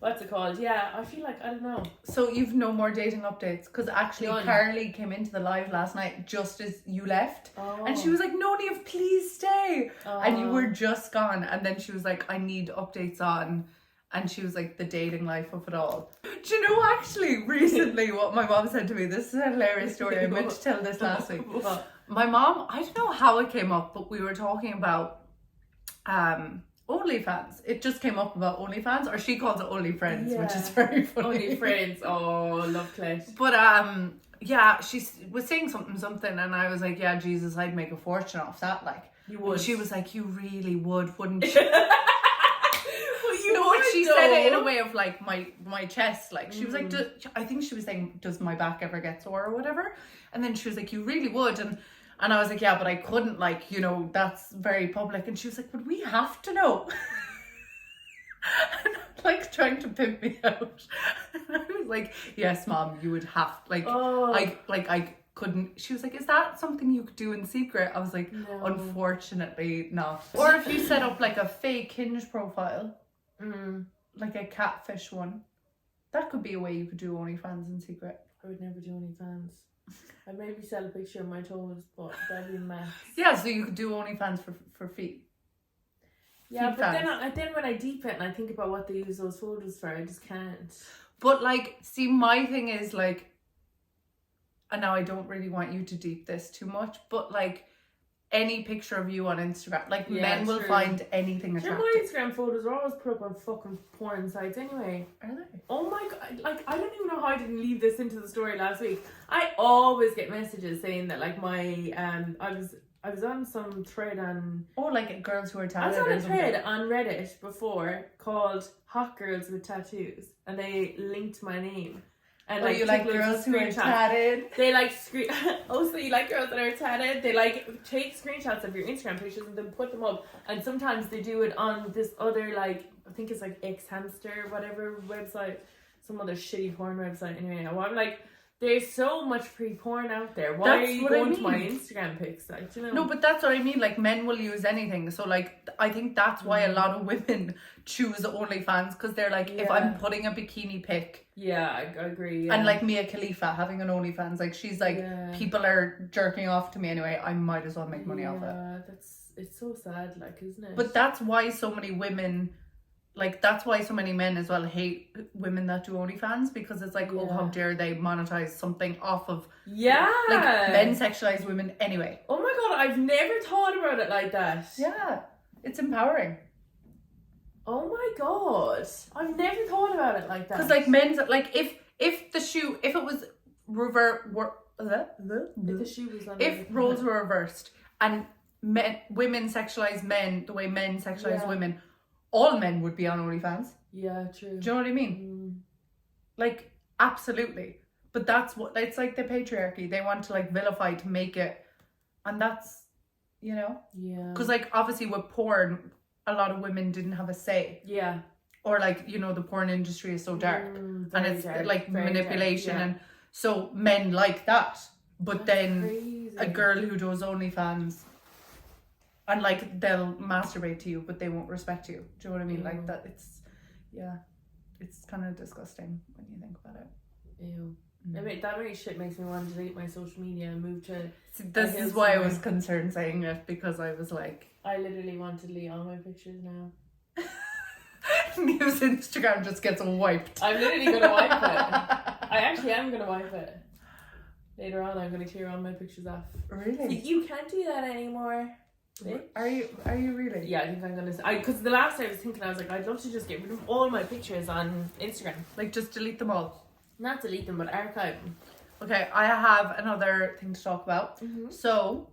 Speaker 2: what's it called? Yeah, I feel like I don't know.
Speaker 1: So you've no more dating updates because actually
Speaker 2: None.
Speaker 1: Carly came into the live last night just as you left, and she
Speaker 2: Oh.
Speaker 1: was like, "No, Niamh, please stay," and you were just gone, and then she was like, "I need updates on." And she was like, the dating life of it all. Do you know, actually, recently what my mom said to me? This is a hilarious story. I meant to tell this last week.
Speaker 2: What?
Speaker 1: My mom, I don't know how it came up, but we were talking about OnlyFans. It just came up about OnlyFans, or she calls it OnlyFriends, which is very funny.
Speaker 2: Only friends. Oh, love Claire.
Speaker 1: But yeah, she was saying something, and I was like, yeah, Jesus, I'd make a fortune off that. Like,
Speaker 2: You would.
Speaker 1: And she was like, you really would, wouldn't you? She
Speaker 2: would,
Speaker 1: said it in
Speaker 2: though.
Speaker 1: a way of like my chest, like she was like, I think she was saying, does my back ever get sore or whatever? And then she was like, you really would. And I was like, yeah, but I couldn't, like, you know, that's very public. And she was like, but we have to know. And I'm like trying to pimp me out. And I was like, yes, Mom, you would have, like, I couldn't. She was like, is that something you could do in secret? I was like,
Speaker 2: No.
Speaker 1: unfortunately not. Or if you set up like a fake Hinge profile, like a catfish one, that could be a way you could do OnlyFans in secret.
Speaker 2: I would never do OnlyFans. I'd maybe sell a picture of my toes, but that'd be max.
Speaker 1: Yeah, so you could do OnlyFans for feet.
Speaker 2: Yeah,
Speaker 1: Feet
Speaker 2: but
Speaker 1: fans.
Speaker 2: then when I deep it and I think about what they use those photos for, I just can't.
Speaker 1: But like, see, my thing is like, and now I don't really want you to deep this too much, but like any picture of you on Instagram, like
Speaker 2: Yeah,
Speaker 1: men will
Speaker 2: true.
Speaker 1: find anything
Speaker 2: Sure,
Speaker 1: attractive.
Speaker 2: my Instagram photos are always put up on fucking porn sites anyway.
Speaker 1: Are they?
Speaker 2: Oh my god, like I don't even know how I didn't leave this into the story last week. I always get messages saying that like my I was on some thread on
Speaker 1: Oh, like girls who are
Speaker 2: I
Speaker 1: tatted.
Speaker 2: was on
Speaker 1: or
Speaker 2: a
Speaker 1: something.
Speaker 2: thread on Reddit before called Hot Girls with Tattoos, and they linked my name. And
Speaker 1: Oh, you like
Speaker 2: took loads
Speaker 1: girls
Speaker 2: of
Speaker 1: who are
Speaker 2: screenshots.
Speaker 1: tatted?
Speaker 2: They like so you like girls that are tatted. They like take screenshots of your Instagram pictures and then put them up. And sometimes they do it on this other like I think it's like X Hamster whatever website, some other shitty porn website. Anyway, I'm like, there's so much free porn out there. Why
Speaker 1: That's
Speaker 2: are you
Speaker 1: what I
Speaker 2: going to my
Speaker 1: mean.
Speaker 2: Instagram pics? Like, you know?
Speaker 1: No, but that's what I mean. Like, men will use anything. So, like, I think that's why a lot of women choose OnlyFans, because they're like, if I'm
Speaker 2: Yeah.
Speaker 1: putting a bikini pic,
Speaker 2: yeah, I agree. Yeah.
Speaker 1: and like Mia Khalifa having an OnlyFans, like, she's like,
Speaker 2: Yeah.
Speaker 1: people are jerking off to me anyway, I might as well make money off it.
Speaker 2: Yeah, it's so sad, like, isn't it?
Speaker 1: But that's why so many women, like, that's why so many men as well hate women that do OnlyFans, because it's like, oh, how
Speaker 2: Yeah.
Speaker 1: dare they monetize something off of,
Speaker 2: yeah,
Speaker 1: like, men sexualize women anyway.
Speaker 2: Oh my god, I've never thought about it like that.
Speaker 1: Yeah, it's empowering.
Speaker 2: Oh my god, I've never thought about it like that.
Speaker 1: Because like men's, like if the shoe, if it was
Speaker 2: if the shoe was on
Speaker 1: if roles were reversed and women sexualize men the way men sexualize
Speaker 2: Yeah.
Speaker 1: women, all men would be on OnlyFans.
Speaker 2: yeah, true.
Speaker 1: Do you know what I mean?
Speaker 2: Mm.
Speaker 1: Like, absolutely. But that's what, it's like the patriarchy. They want to like vilify to make it, and that's, you know,
Speaker 2: Yeah.
Speaker 1: because like obviously with porn, a lot of women didn't have a say,
Speaker 2: Yeah.
Speaker 1: or like, you know, the porn industry is so dark. And
Speaker 2: Very
Speaker 1: it's
Speaker 2: dark,
Speaker 1: like
Speaker 2: very dark,
Speaker 1: manipulation,
Speaker 2: yeah.
Speaker 1: and so men like that, but
Speaker 2: That's
Speaker 1: then
Speaker 2: crazy.
Speaker 1: a girl who does OnlyFans and like they'll masturbate to you but they won't respect you, do you know what I mean? Like
Speaker 2: Ew.
Speaker 1: that, it's kind of disgusting when you think about it.
Speaker 2: Ew. I mean, that very shit makes me want to delete my social media and move to.
Speaker 1: See, this
Speaker 2: hill
Speaker 1: is why I
Speaker 2: somewhere.
Speaker 1: was concerned saying it, because I was like,
Speaker 2: I literally want to delete all my pictures now.
Speaker 1: News Instagram just gets wiped.
Speaker 2: I'm literally gonna wipe it. I actually am gonna wipe it. Later on, I'm gonna clear all my pictures off.
Speaker 1: Really?
Speaker 2: You can't do that anymore. bitch.
Speaker 1: Are you really?
Speaker 2: Yeah, I think I'm gonna. Because the last time I was thinking, I was like, I'd love to just get rid of all my pictures on Instagram.
Speaker 1: Like, just delete them all.
Speaker 2: Not delete them, but archive them.
Speaker 1: Okay, I have another thing to talk about.
Speaker 2: Mm-hmm.
Speaker 1: So,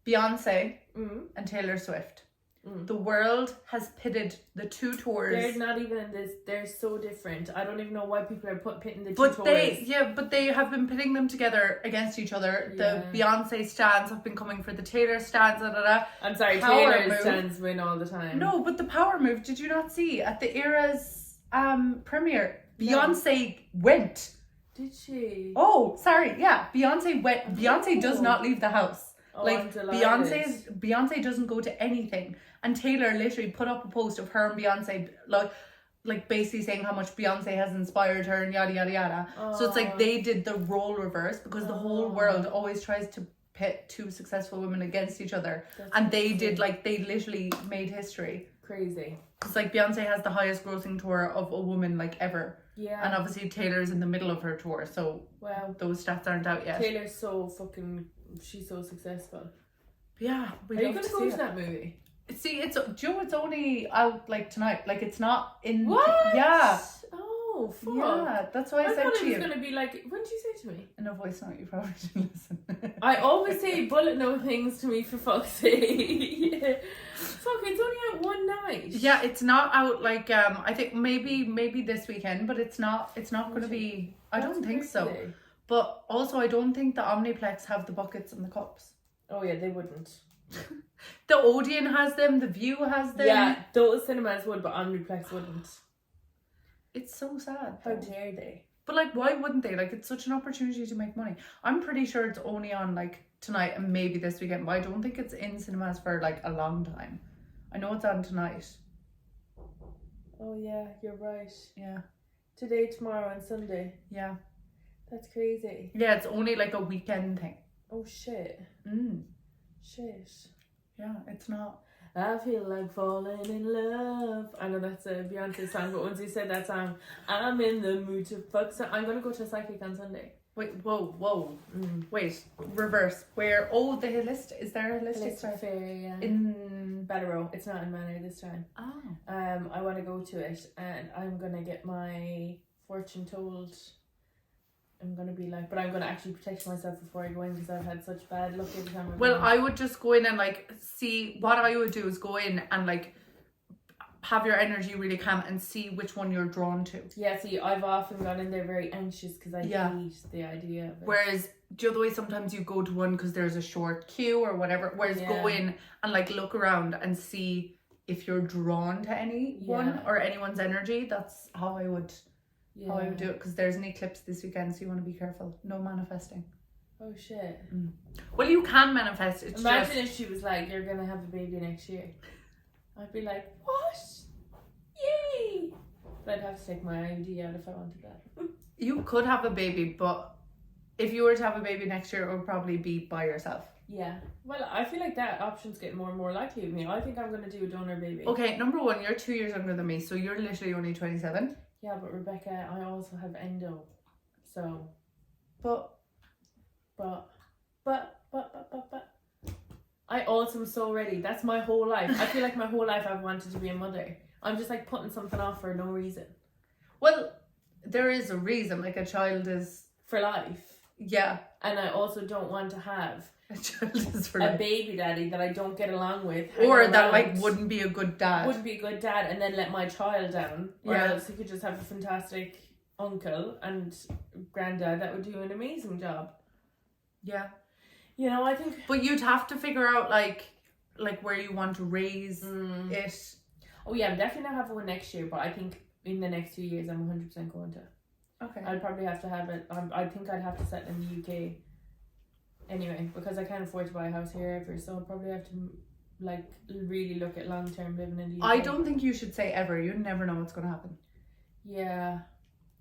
Speaker 1: Beyonce
Speaker 2: Mm-hmm.
Speaker 1: and Taylor Swift.
Speaker 2: Mm.
Speaker 1: The world has pitted the two tours.
Speaker 2: They're not even in this. They're so different. I don't even know why people are pitting the two
Speaker 1: But
Speaker 2: tours.
Speaker 1: they have been pitting them together against each other.
Speaker 2: Yeah.
Speaker 1: The Beyonce stans have been coming for the Taylor stans.
Speaker 2: I'm sorry,
Speaker 1: Power
Speaker 2: Taylor's
Speaker 1: move.
Speaker 2: stands win all the time.
Speaker 1: No, but the power move, did you not see at the Era's premiere?
Speaker 2: No.
Speaker 1: Beyonce went.
Speaker 2: Did she?
Speaker 1: Oh, sorry, yeah. Beyonce went. Beyonce does
Speaker 2: Oh.
Speaker 1: not leave the house.
Speaker 2: Oh,
Speaker 1: Like
Speaker 2: I'm delighted.
Speaker 1: Beyonce doesn't go to anything, and Taylor literally put up a post of her and Beyonce like basically saying how much Beyonce has inspired her and yada yada yada. So it's like
Speaker 2: Oh.
Speaker 1: they did the role reverse, because the whole
Speaker 2: Oh.
Speaker 1: world always tries to pit two successful women against each other,
Speaker 2: That's
Speaker 1: and they
Speaker 2: crazy.
Speaker 1: did, like, they literally made history.
Speaker 2: Crazy.
Speaker 1: It's like Beyonce has the highest grossing tour of a woman like ever,
Speaker 2: Yeah.
Speaker 1: and obviously Taylor's in the middle of her tour, so
Speaker 2: Wow.
Speaker 1: those stats aren't out yet.
Speaker 2: Taylor's so fucking. She's so successful.
Speaker 1: Yeah, we
Speaker 2: Are you
Speaker 1: love
Speaker 2: gonna
Speaker 1: to
Speaker 2: go
Speaker 1: see
Speaker 2: to
Speaker 1: it.
Speaker 2: that movie?
Speaker 1: See, it's it's only out like tonight. Like, it's not in.
Speaker 2: What?
Speaker 1: Yeah.
Speaker 2: Oh fuck.
Speaker 1: Yeah, that's why I,
Speaker 2: I
Speaker 1: said
Speaker 2: thought
Speaker 1: to
Speaker 2: it
Speaker 1: you
Speaker 2: was gonna be like. What did you say to me?
Speaker 1: in a voice note. You probably didn't listen.
Speaker 2: I always say bullet note things to me for fuck's sake. Fuck, it's only out one night.
Speaker 1: Yeah, it's not out like I think maybe this weekend, but it's not going to be. I
Speaker 2: That's
Speaker 1: don't think so.
Speaker 2: crazy.
Speaker 1: But also, I don't think the Omniplex have the buckets and the cups.
Speaker 2: Oh yeah, they wouldn't.
Speaker 1: The Odeon has them. The View has them.
Speaker 2: Yeah, those cinemas would, but Omniplex wouldn't.
Speaker 1: It's so sad.
Speaker 2: How
Speaker 1: though.
Speaker 2: dare they?
Speaker 1: But like, why wouldn't they? Like, it's such an opportunity to make money. I'm pretty sure it's only on like tonight and maybe this weekend, but I don't think it's in cinemas for like a long time. I know it's on tonight.
Speaker 2: Oh yeah, you're right.
Speaker 1: Yeah,
Speaker 2: Today, tomorrow, and Sunday.
Speaker 1: yeah.
Speaker 2: That's crazy.
Speaker 1: Yeah, it's only like a weekend thing.
Speaker 2: Oh shit. Shit.
Speaker 1: Yeah, it's not.
Speaker 2: I feel like falling in love. I know that's a Beyonce song, but once you said that song, I'm in the mood to fuck. So I'm gonna go to a psychic on Sunday.
Speaker 1: Wait, whoa. Wait, reverse. Where? Oh, the holistic. Is there a holistic
Speaker 2: Holistic Fair, yeah.
Speaker 1: in?
Speaker 2: Batterow. It's not in Manor this time.
Speaker 1: Oh.
Speaker 2: I want to go to it, and I'm gonna get my fortune told. I'm gonna be like, but I'm gonna actually protect myself before I go in because I've had such bad luck every time.
Speaker 1: Well, I would just go in and like see what I would do is go in and like have your energy really calm and see which one you're drawn to.
Speaker 2: Yeah, see, I've often gone in there very anxious because I hate the idea of it.
Speaker 1: Whereas the other way, sometimes you go to one because there's a short queue or whatever. Whereas go in and like look around and see if you're drawn to anyone or anyone's energy. That's how I would. How I would do it, because there's an eclipse this weekend, so you want to be careful. No manifesting.
Speaker 2: Oh shit.
Speaker 1: Well, you can manifest. It's
Speaker 2: Imagine if she was like, you're gonna have a baby next year. I'd be like, what? Yay! But I'd have to take my IUD out if I wanted that.
Speaker 1: You could have a baby, but if you were to have a baby next year, it would probably be by yourself.
Speaker 2: Yeah. Well, I feel like that option's getting more and more likely with me. I think I'm gonna do a donor baby.
Speaker 1: Okay, number one, you're 2 years younger than me, so you're literally only 27.
Speaker 2: Yeah, but Rebecca, I also have endo. So.
Speaker 1: But.
Speaker 2: I also am so ready. That's my whole life. I feel like my whole life I've wanted to be a mother. I'm just like putting something off for no reason.
Speaker 1: Well, there is a reason. Like a child is.
Speaker 2: For life.
Speaker 1: Yeah.
Speaker 2: And I also don't want to have
Speaker 1: a child is for
Speaker 2: a
Speaker 1: life.
Speaker 2: baby daddy that I don't get along with.
Speaker 1: Or that like wouldn't be a good dad.
Speaker 2: Wouldn't be a good dad and then let my child down. Or
Speaker 1: Yeah.
Speaker 2: else he could just have a fantastic uncle and granddad that would do an amazing job.
Speaker 1: Yeah.
Speaker 2: You know, I think.
Speaker 1: But you'd have to figure out like where you want to raise it.
Speaker 2: Oh yeah, I'm definitely not having one next year, but I think in the next 2 years I'm 100% going to.
Speaker 1: Okay.
Speaker 2: I'd probably have to have it. I think I'd have to settle in the UK. Anyway, because I can't afford to buy a house here ever, so I'll probably have to like really look at long term living in the UK.
Speaker 1: I don't think you should say ever. You never know what's going to happen.
Speaker 2: Yeah.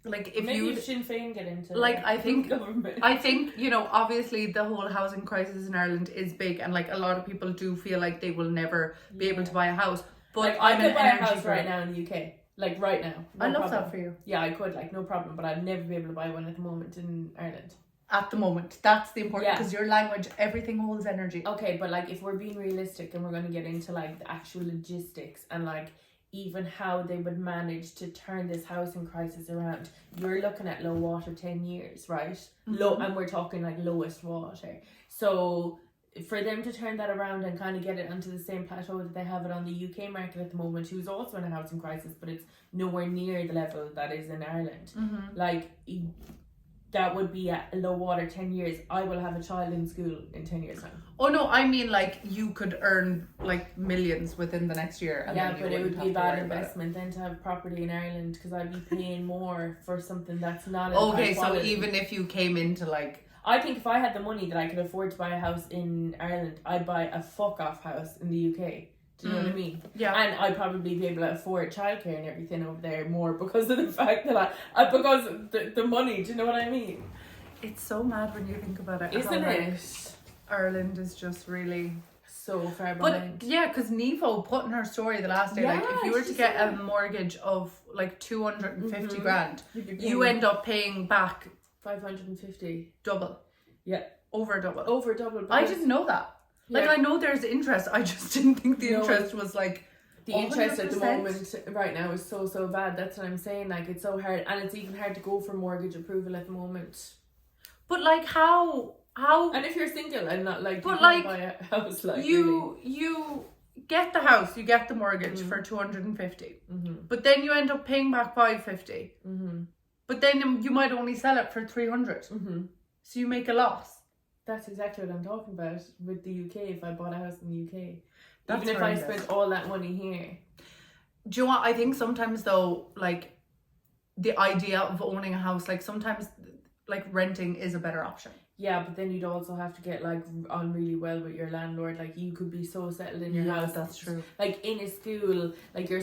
Speaker 1: Like if
Speaker 2: maybe
Speaker 1: you
Speaker 2: if Sinn Féin get into
Speaker 1: like, I think
Speaker 2: government.
Speaker 1: I think, you know, obviously the whole housing crisis in Ireland is big, and like a lot of people do feel like they will never be able to buy a house. But
Speaker 2: like, I
Speaker 1: I'm
Speaker 2: could
Speaker 1: an
Speaker 2: buy a
Speaker 1: energy
Speaker 2: house
Speaker 1: girl.
Speaker 2: right now in the UK. Like right now. No
Speaker 1: I love
Speaker 2: problem.
Speaker 1: that for you.
Speaker 2: Yeah, I could, like, no problem, but I'd never be able to buy one at the moment in Ireland.
Speaker 1: At the moment, that's the important,
Speaker 2: Yeah.
Speaker 1: because your language, everything holds energy.
Speaker 2: Okay, but like if we're being realistic and we're going to get into like the actual logistics and like even how they would manage to turn this housing crisis around, you're looking at low water 10 years, right? Low, and we're talking like lowest water. So for them to turn that around and kind of get it onto the same plateau that they have it on the UK market at the moment, who's also in a housing crisis, but it's nowhere near the level that is in Ireland. Like that would be at low water 10 years. I will have a child in school in 10 years time.
Speaker 1: Oh no, I mean like you could earn like millions within the next year. And
Speaker 2: Yeah,
Speaker 1: then you
Speaker 2: but it
Speaker 1: wouldn't
Speaker 2: would be a
Speaker 1: have to
Speaker 2: bad
Speaker 1: worry about it.
Speaker 2: investment then to have property in Ireland because I'd be paying more for something that's not as
Speaker 1: Okay,
Speaker 2: high
Speaker 1: so
Speaker 2: quality.
Speaker 1: even if you came into like...
Speaker 2: I think if I had the money that I could afford to buy a house in Ireland, I'd buy a fuck off house in the UK. Do you know what I mean?
Speaker 1: Yeah.
Speaker 2: And I'd probably be able to afford childcare and everything over there more because of the fact that because of the money. Do you know what I mean?
Speaker 1: It's so mad when you think about it.
Speaker 2: Isn't
Speaker 1: how, like,
Speaker 2: it?
Speaker 1: Ireland is just really...
Speaker 2: So far
Speaker 1: But
Speaker 2: behind.
Speaker 1: yeah, because Nevo put in her story the last day, like if you were to
Speaker 2: she
Speaker 1: get
Speaker 2: said.
Speaker 1: a mortgage of like 250 grand,
Speaker 2: You'd be
Speaker 1: you
Speaker 2: paying
Speaker 1: end up paying back
Speaker 2: 550.
Speaker 1: double.
Speaker 2: Yeah.
Speaker 1: Over double.
Speaker 2: Over double.
Speaker 1: I
Speaker 2: because
Speaker 1: didn't know that. Like
Speaker 2: Yeah.
Speaker 1: I know there's interest, I just didn't think the
Speaker 2: No.
Speaker 1: interest was like...
Speaker 2: The interest at the
Speaker 1: 100%.
Speaker 2: moment right now is so bad. That's what I'm saying. Like it's so hard, and it's even hard to go for mortgage approval at the moment.
Speaker 1: But like how
Speaker 2: And if you're single and not like,
Speaker 1: But,
Speaker 2: you
Speaker 1: like,
Speaker 2: can't buy a house, like
Speaker 1: you get the house, you get the mortgage for 250, but then you end up paying back 550. But then you might only sell it for 300. So you make a loss.
Speaker 2: That's exactly what I'm talking about with the UK. If I bought a house in the UK,
Speaker 1: That's
Speaker 2: even if I
Speaker 1: horrendous.
Speaker 2: spent all that money here.
Speaker 1: Do you know what? I think sometimes though, like the idea of owning a house, like sometimes like renting is a better option.
Speaker 2: Yeah, but then you'd also have to get like on really well with your landlord. Like you could be so settled in your house.
Speaker 1: That's true.
Speaker 2: Like in a school, like your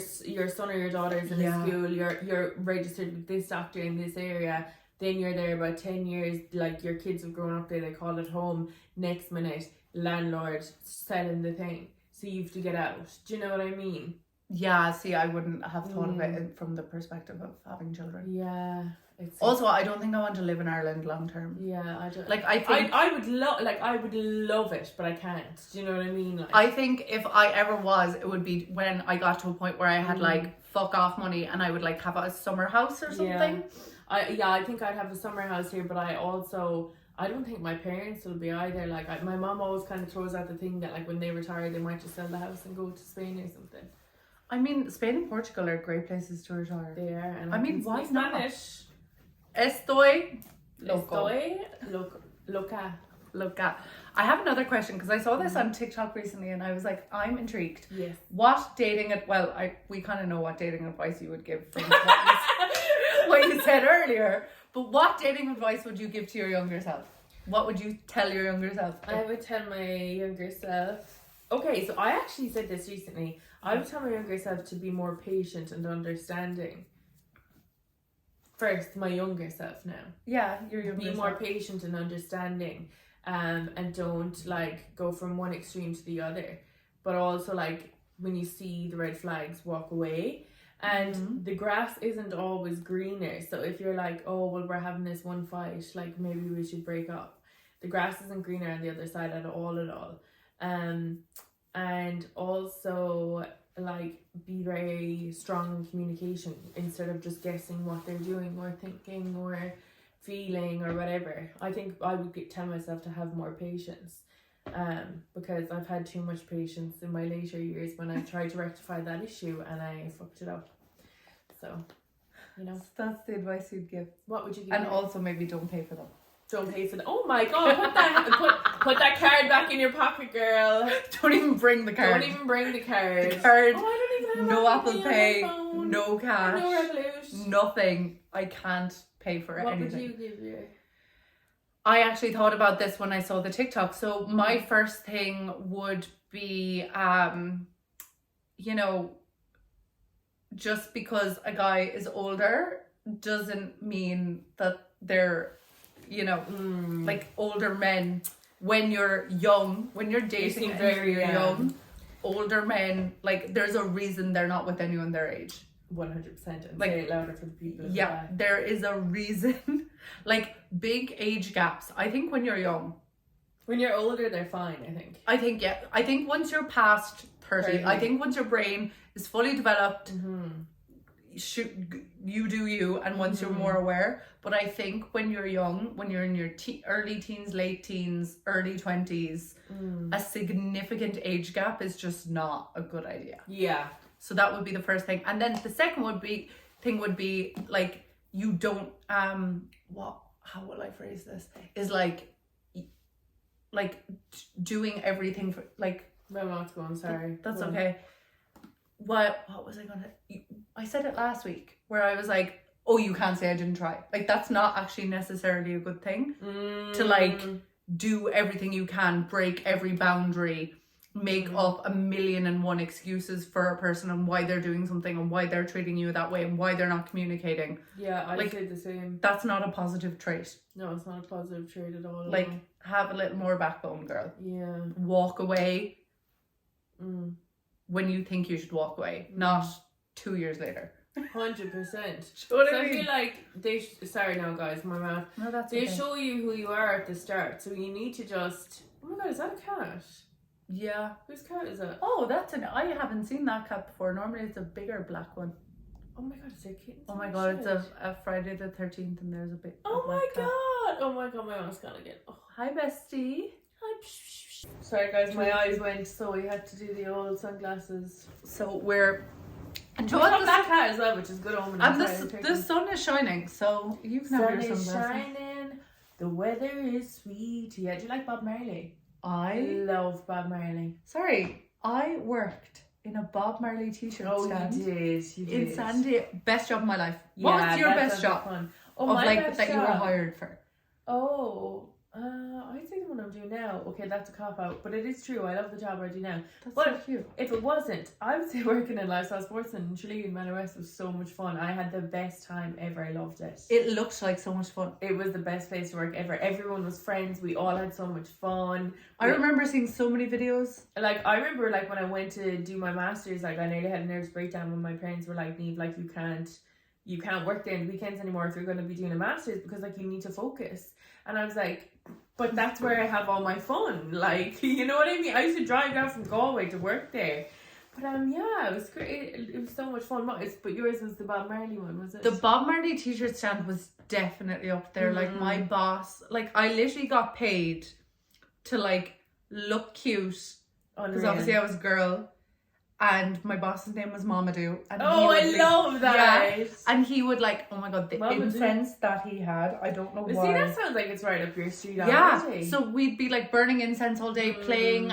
Speaker 2: son or your daughter's in a school. You're registered with this doctor in this area. Then you're there about 10 years, like your kids have grown up there, they call it home. Next minute, landlord selling the thing. So you have to get out. Do you know what I mean?
Speaker 1: Yeah, see, I wouldn't have thought of it from the perspective of having children.
Speaker 2: Yeah. It's
Speaker 1: Also, I don't think I want to live in Ireland long term.
Speaker 2: yeah, I don't
Speaker 1: Like, I think
Speaker 2: I would love it, but I can't. Do you know what I mean? Like,
Speaker 1: I think if I ever was, it would be when I got to a point where I had like fuck off money and I would like have a summer house or something.
Speaker 2: I think I'd have a summer house here, but I don't think my parents will be either. Like, my mom always kind of throws out the thing that like when they retire, they might just sell the house and go to Spain or something.
Speaker 1: I mean, Spain and Portugal are great places to retire.
Speaker 2: They are, and
Speaker 1: I mean,
Speaker 2: can
Speaker 1: why
Speaker 2: speak
Speaker 1: not?
Speaker 2: Spanish.
Speaker 1: Estoy loco.
Speaker 2: Loca.
Speaker 1: Loca. I have another question because I saw this on TikTok recently and I was like, I'm intrigued.
Speaker 2: Yes.
Speaker 1: What dating we kind of know what dating advice you would give from what you said earlier, but what dating advice would you give to your younger self? What would you tell your younger self?
Speaker 2: I would tell my younger self. Okay, so I actually said this recently. I would tell my younger self to be more patient and understanding. First, my younger self now.
Speaker 1: Yeah, your younger
Speaker 2: Be
Speaker 1: self.
Speaker 2: more patient and understanding, and don't like go from one extreme to the other. But also, like, when you see the red flags, walk away. And the grass isn't always greener. So if you're like, oh well, we're having this one fight, like maybe we should break up. The grass isn't greener on the other side at all. And also, like, be very strong in communication instead of just guessing what they're doing or thinking or feeling or whatever. I think I would tell myself to have more patience, because I've had too much patience in my later years when I tried to rectify that issue and I fucked it up. So, you know,
Speaker 1: That's the advice you'd give.
Speaker 2: what would you give?
Speaker 1: And
Speaker 2: me?
Speaker 1: also maybe don't pay for them.
Speaker 2: Don't pay for the. Oh my god! Put that card back in your pocket, girl.
Speaker 1: Don't even bring the card.
Speaker 2: Don't even bring the card.
Speaker 1: The card.
Speaker 2: Oh, I don't even have
Speaker 1: No Apple
Speaker 2: on
Speaker 1: Pay.
Speaker 2: my phone.
Speaker 1: No cash.
Speaker 2: No Revolut.
Speaker 1: Nothing. I can't pay for
Speaker 2: What
Speaker 1: anything.
Speaker 2: would you give your?
Speaker 1: I actually thought about this when I saw the TikTok. So my first thing would be, you know, just because a guy is older doesn't mean that they're, you know, like older men. When you're young, when you're dating
Speaker 2: seem
Speaker 1: and
Speaker 2: very
Speaker 1: you're young, older men, like, there's a reason they're not with anyone their age.
Speaker 2: 100%, and
Speaker 1: Like,
Speaker 2: say it louder for the people. in the
Speaker 1: Yeah,
Speaker 2: back.
Speaker 1: there is a reason. Like, big age gaps. I think when you're young,
Speaker 2: When you're older, they're fine. I think.
Speaker 1: I think once you're past 30,
Speaker 2: 30.
Speaker 1: I think once your brain is fully developed,
Speaker 2: Mm-hmm.
Speaker 1: you do you, and once you're more aware. But I think when you're young, when you're in your early teens, late teens, early 20s, a significant age gap is just not a good idea.
Speaker 2: Yeah.
Speaker 1: So that would be the first thing. And then the second would be like, you don't how will I phrase this? Is like doing everything for, like,
Speaker 2: My mom's going. Sorry.
Speaker 1: that's
Speaker 2: Go on.
Speaker 1: okay. What was I gonna? I said it last week where I was like, oh, you can't say I didn't try. Like, that's not actually necessarily a good thing. To like do everything you can, break every boundary, make up 1,000,001 excuses for a person and why they're doing something and why they're treating you that way and why they're not communicating.
Speaker 2: Yeah, I
Speaker 1: like,
Speaker 2: say the same.
Speaker 1: That's not a positive trait.
Speaker 2: No, it's not a positive trait at all.
Speaker 1: Like, have a little more backbone, girl.
Speaker 2: yeah.
Speaker 1: Walk away
Speaker 2: Mm.
Speaker 1: when you think you should walk away, not 2 years later.
Speaker 2: 100%.
Speaker 1: You know what
Speaker 2: So
Speaker 1: I
Speaker 2: I
Speaker 1: mean?
Speaker 2: feel like sorry now, guys, my mouth.
Speaker 1: No, that's
Speaker 2: They
Speaker 1: okay.
Speaker 2: show you who you are at the start, so you need to just. Oh my god, is that a cat?
Speaker 1: Yeah.
Speaker 2: Whose cat is that?
Speaker 1: Oh, I haven't seen that cat before. Normally it's a bigger black one.
Speaker 2: Oh my god, is there kittens?
Speaker 1: Oh
Speaker 2: in
Speaker 1: my
Speaker 2: the
Speaker 1: god, it's
Speaker 2: shed?
Speaker 1: a Friday the 13th and there's a big.
Speaker 2: Oh
Speaker 1: a
Speaker 2: my
Speaker 1: black cat.
Speaker 2: god! Oh my god, my mom's gonna get. Oh.
Speaker 1: Hi, bestie.
Speaker 2: Sorry guys, my eyes went, so we had to do the old sunglasses.
Speaker 1: So we're. And
Speaker 2: We have that cat as well, which is good omen.
Speaker 1: And the sun is shining, so you can have
Speaker 2: sun
Speaker 1: your
Speaker 2: is
Speaker 1: sunglasses.
Speaker 2: shining, the weather is sweet. Yeah, do you like Bob Marley?
Speaker 1: I
Speaker 2: love Bob Marley.
Speaker 1: I worked in a Bob Marley t-shirt stand
Speaker 2: You did.
Speaker 1: in Sandy. Best job of my life.
Speaker 2: Yeah,
Speaker 1: what was your
Speaker 2: that
Speaker 1: best
Speaker 2: sounds
Speaker 1: job
Speaker 2: fun.
Speaker 1: of
Speaker 2: my
Speaker 1: like
Speaker 2: best
Speaker 1: that you were
Speaker 2: job.
Speaker 1: hired for?
Speaker 2: Oh, I'd say the one I'm doing now. Okay, that's a cop out, but it is true. I love the job I do now.
Speaker 1: That's
Speaker 2: But
Speaker 1: so cute.
Speaker 2: if it wasn't, I would say working in Lifestyle Sports in Tralee and Manor West was so much fun. I had the best time ever. I loved it.
Speaker 1: It looked like so much fun.
Speaker 2: It was the best place to work ever. Everyone was friends. We all had so much fun.
Speaker 1: I remember seeing so many videos.
Speaker 2: Like, I remember, like, when I went to do my master's, like, I nearly had a nervous breakdown when my parents were like, Niamh, like, you can't work there on the weekends anymore if you're going to be doing a master's, because, like, you need to focus. And I was like, but that's where I have all my fun. Like, you know what I mean? I used to drive down from Galway to work there. But yeah, it was great. It was so much fun. But yours was the Bob Marley one, was it?
Speaker 1: The Bob Marley t-shirt stand was definitely up there. Like, my boss, like, I literally got paid to, like, look cute. Because obviously I was a girl. And my boss's name was Mamadou. And
Speaker 2: love that.
Speaker 1: Yeah, and he would, like, oh my god, the
Speaker 2: Mamadou.
Speaker 1: incense that he had, I don't know
Speaker 2: See,
Speaker 1: why.
Speaker 2: that sounds like it's right up your street
Speaker 1: Yeah,
Speaker 2: already.
Speaker 1: so we'd be like burning incense all day, playing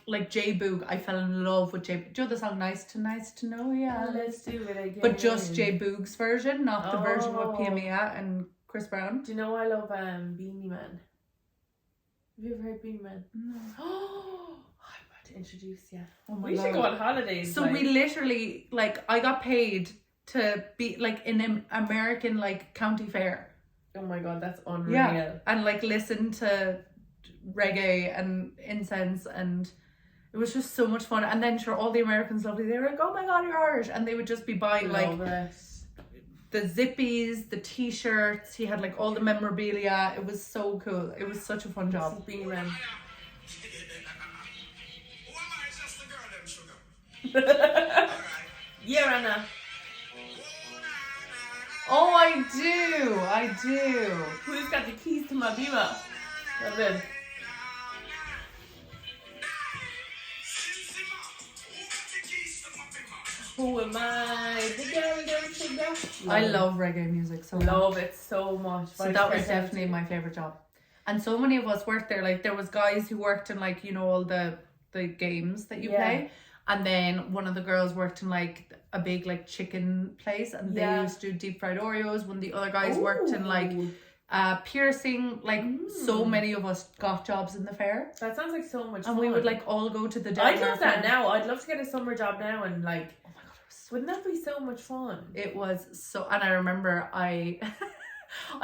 Speaker 1: like J Boog. I fell in love with J Boog. Do you know the song Nice to Know? Yeah.
Speaker 2: Let's do it again.
Speaker 1: But just J Boog's version, not the version with
Speaker 2: Oh.
Speaker 1: Pia Mia and Chris Brown.
Speaker 2: Do you know I love Beanie Man? Have you ever heard Beanie Man?
Speaker 1: No.
Speaker 2: Oh, I'm about to introduce you.
Speaker 1: Oh my
Speaker 2: We
Speaker 1: god.
Speaker 2: should go on holidays.
Speaker 1: So we literally, like, I got paid to be like in an American like county fair.
Speaker 2: Oh my god, that's unreal.
Speaker 1: Yeah, and like listen to reggae and incense, and it was just so much fun. And then sure, all the Americans lovely. They were like, "Oh my god, you're Irish," and they would just be buying like
Speaker 2: Love it.
Speaker 1: the zippies, the t-shirts. He had like all the memorabilia. It was so cool. It was such a fun
Speaker 2: This
Speaker 1: job.
Speaker 2: is Beanie Man. Yeah, Anna.
Speaker 1: Oh, I do.
Speaker 2: Who's got the keys to my Beamer? Love him. Who am I? The girl,
Speaker 1: I love reggae music so much.
Speaker 2: Love it so much.
Speaker 1: So that was definitely my favorite job. And so many of us worked there. Like there was guys who worked in like, you know, all the games that you play. And then one of the girls worked in like a big like chicken place, and they used to do deep fried Oreos. When the other guys worked in like piercing, like so many of us got jobs in the fair.
Speaker 2: That sounds like so much fun.
Speaker 1: And we would like all go to the
Speaker 2: I'd
Speaker 1: Delmar
Speaker 2: love that
Speaker 1: Fair.
Speaker 2: now. I'd love to get a summer job now and like,
Speaker 1: Oh my god, it was so
Speaker 2: wouldn't that be so much fun?
Speaker 1: It was so, and I remember I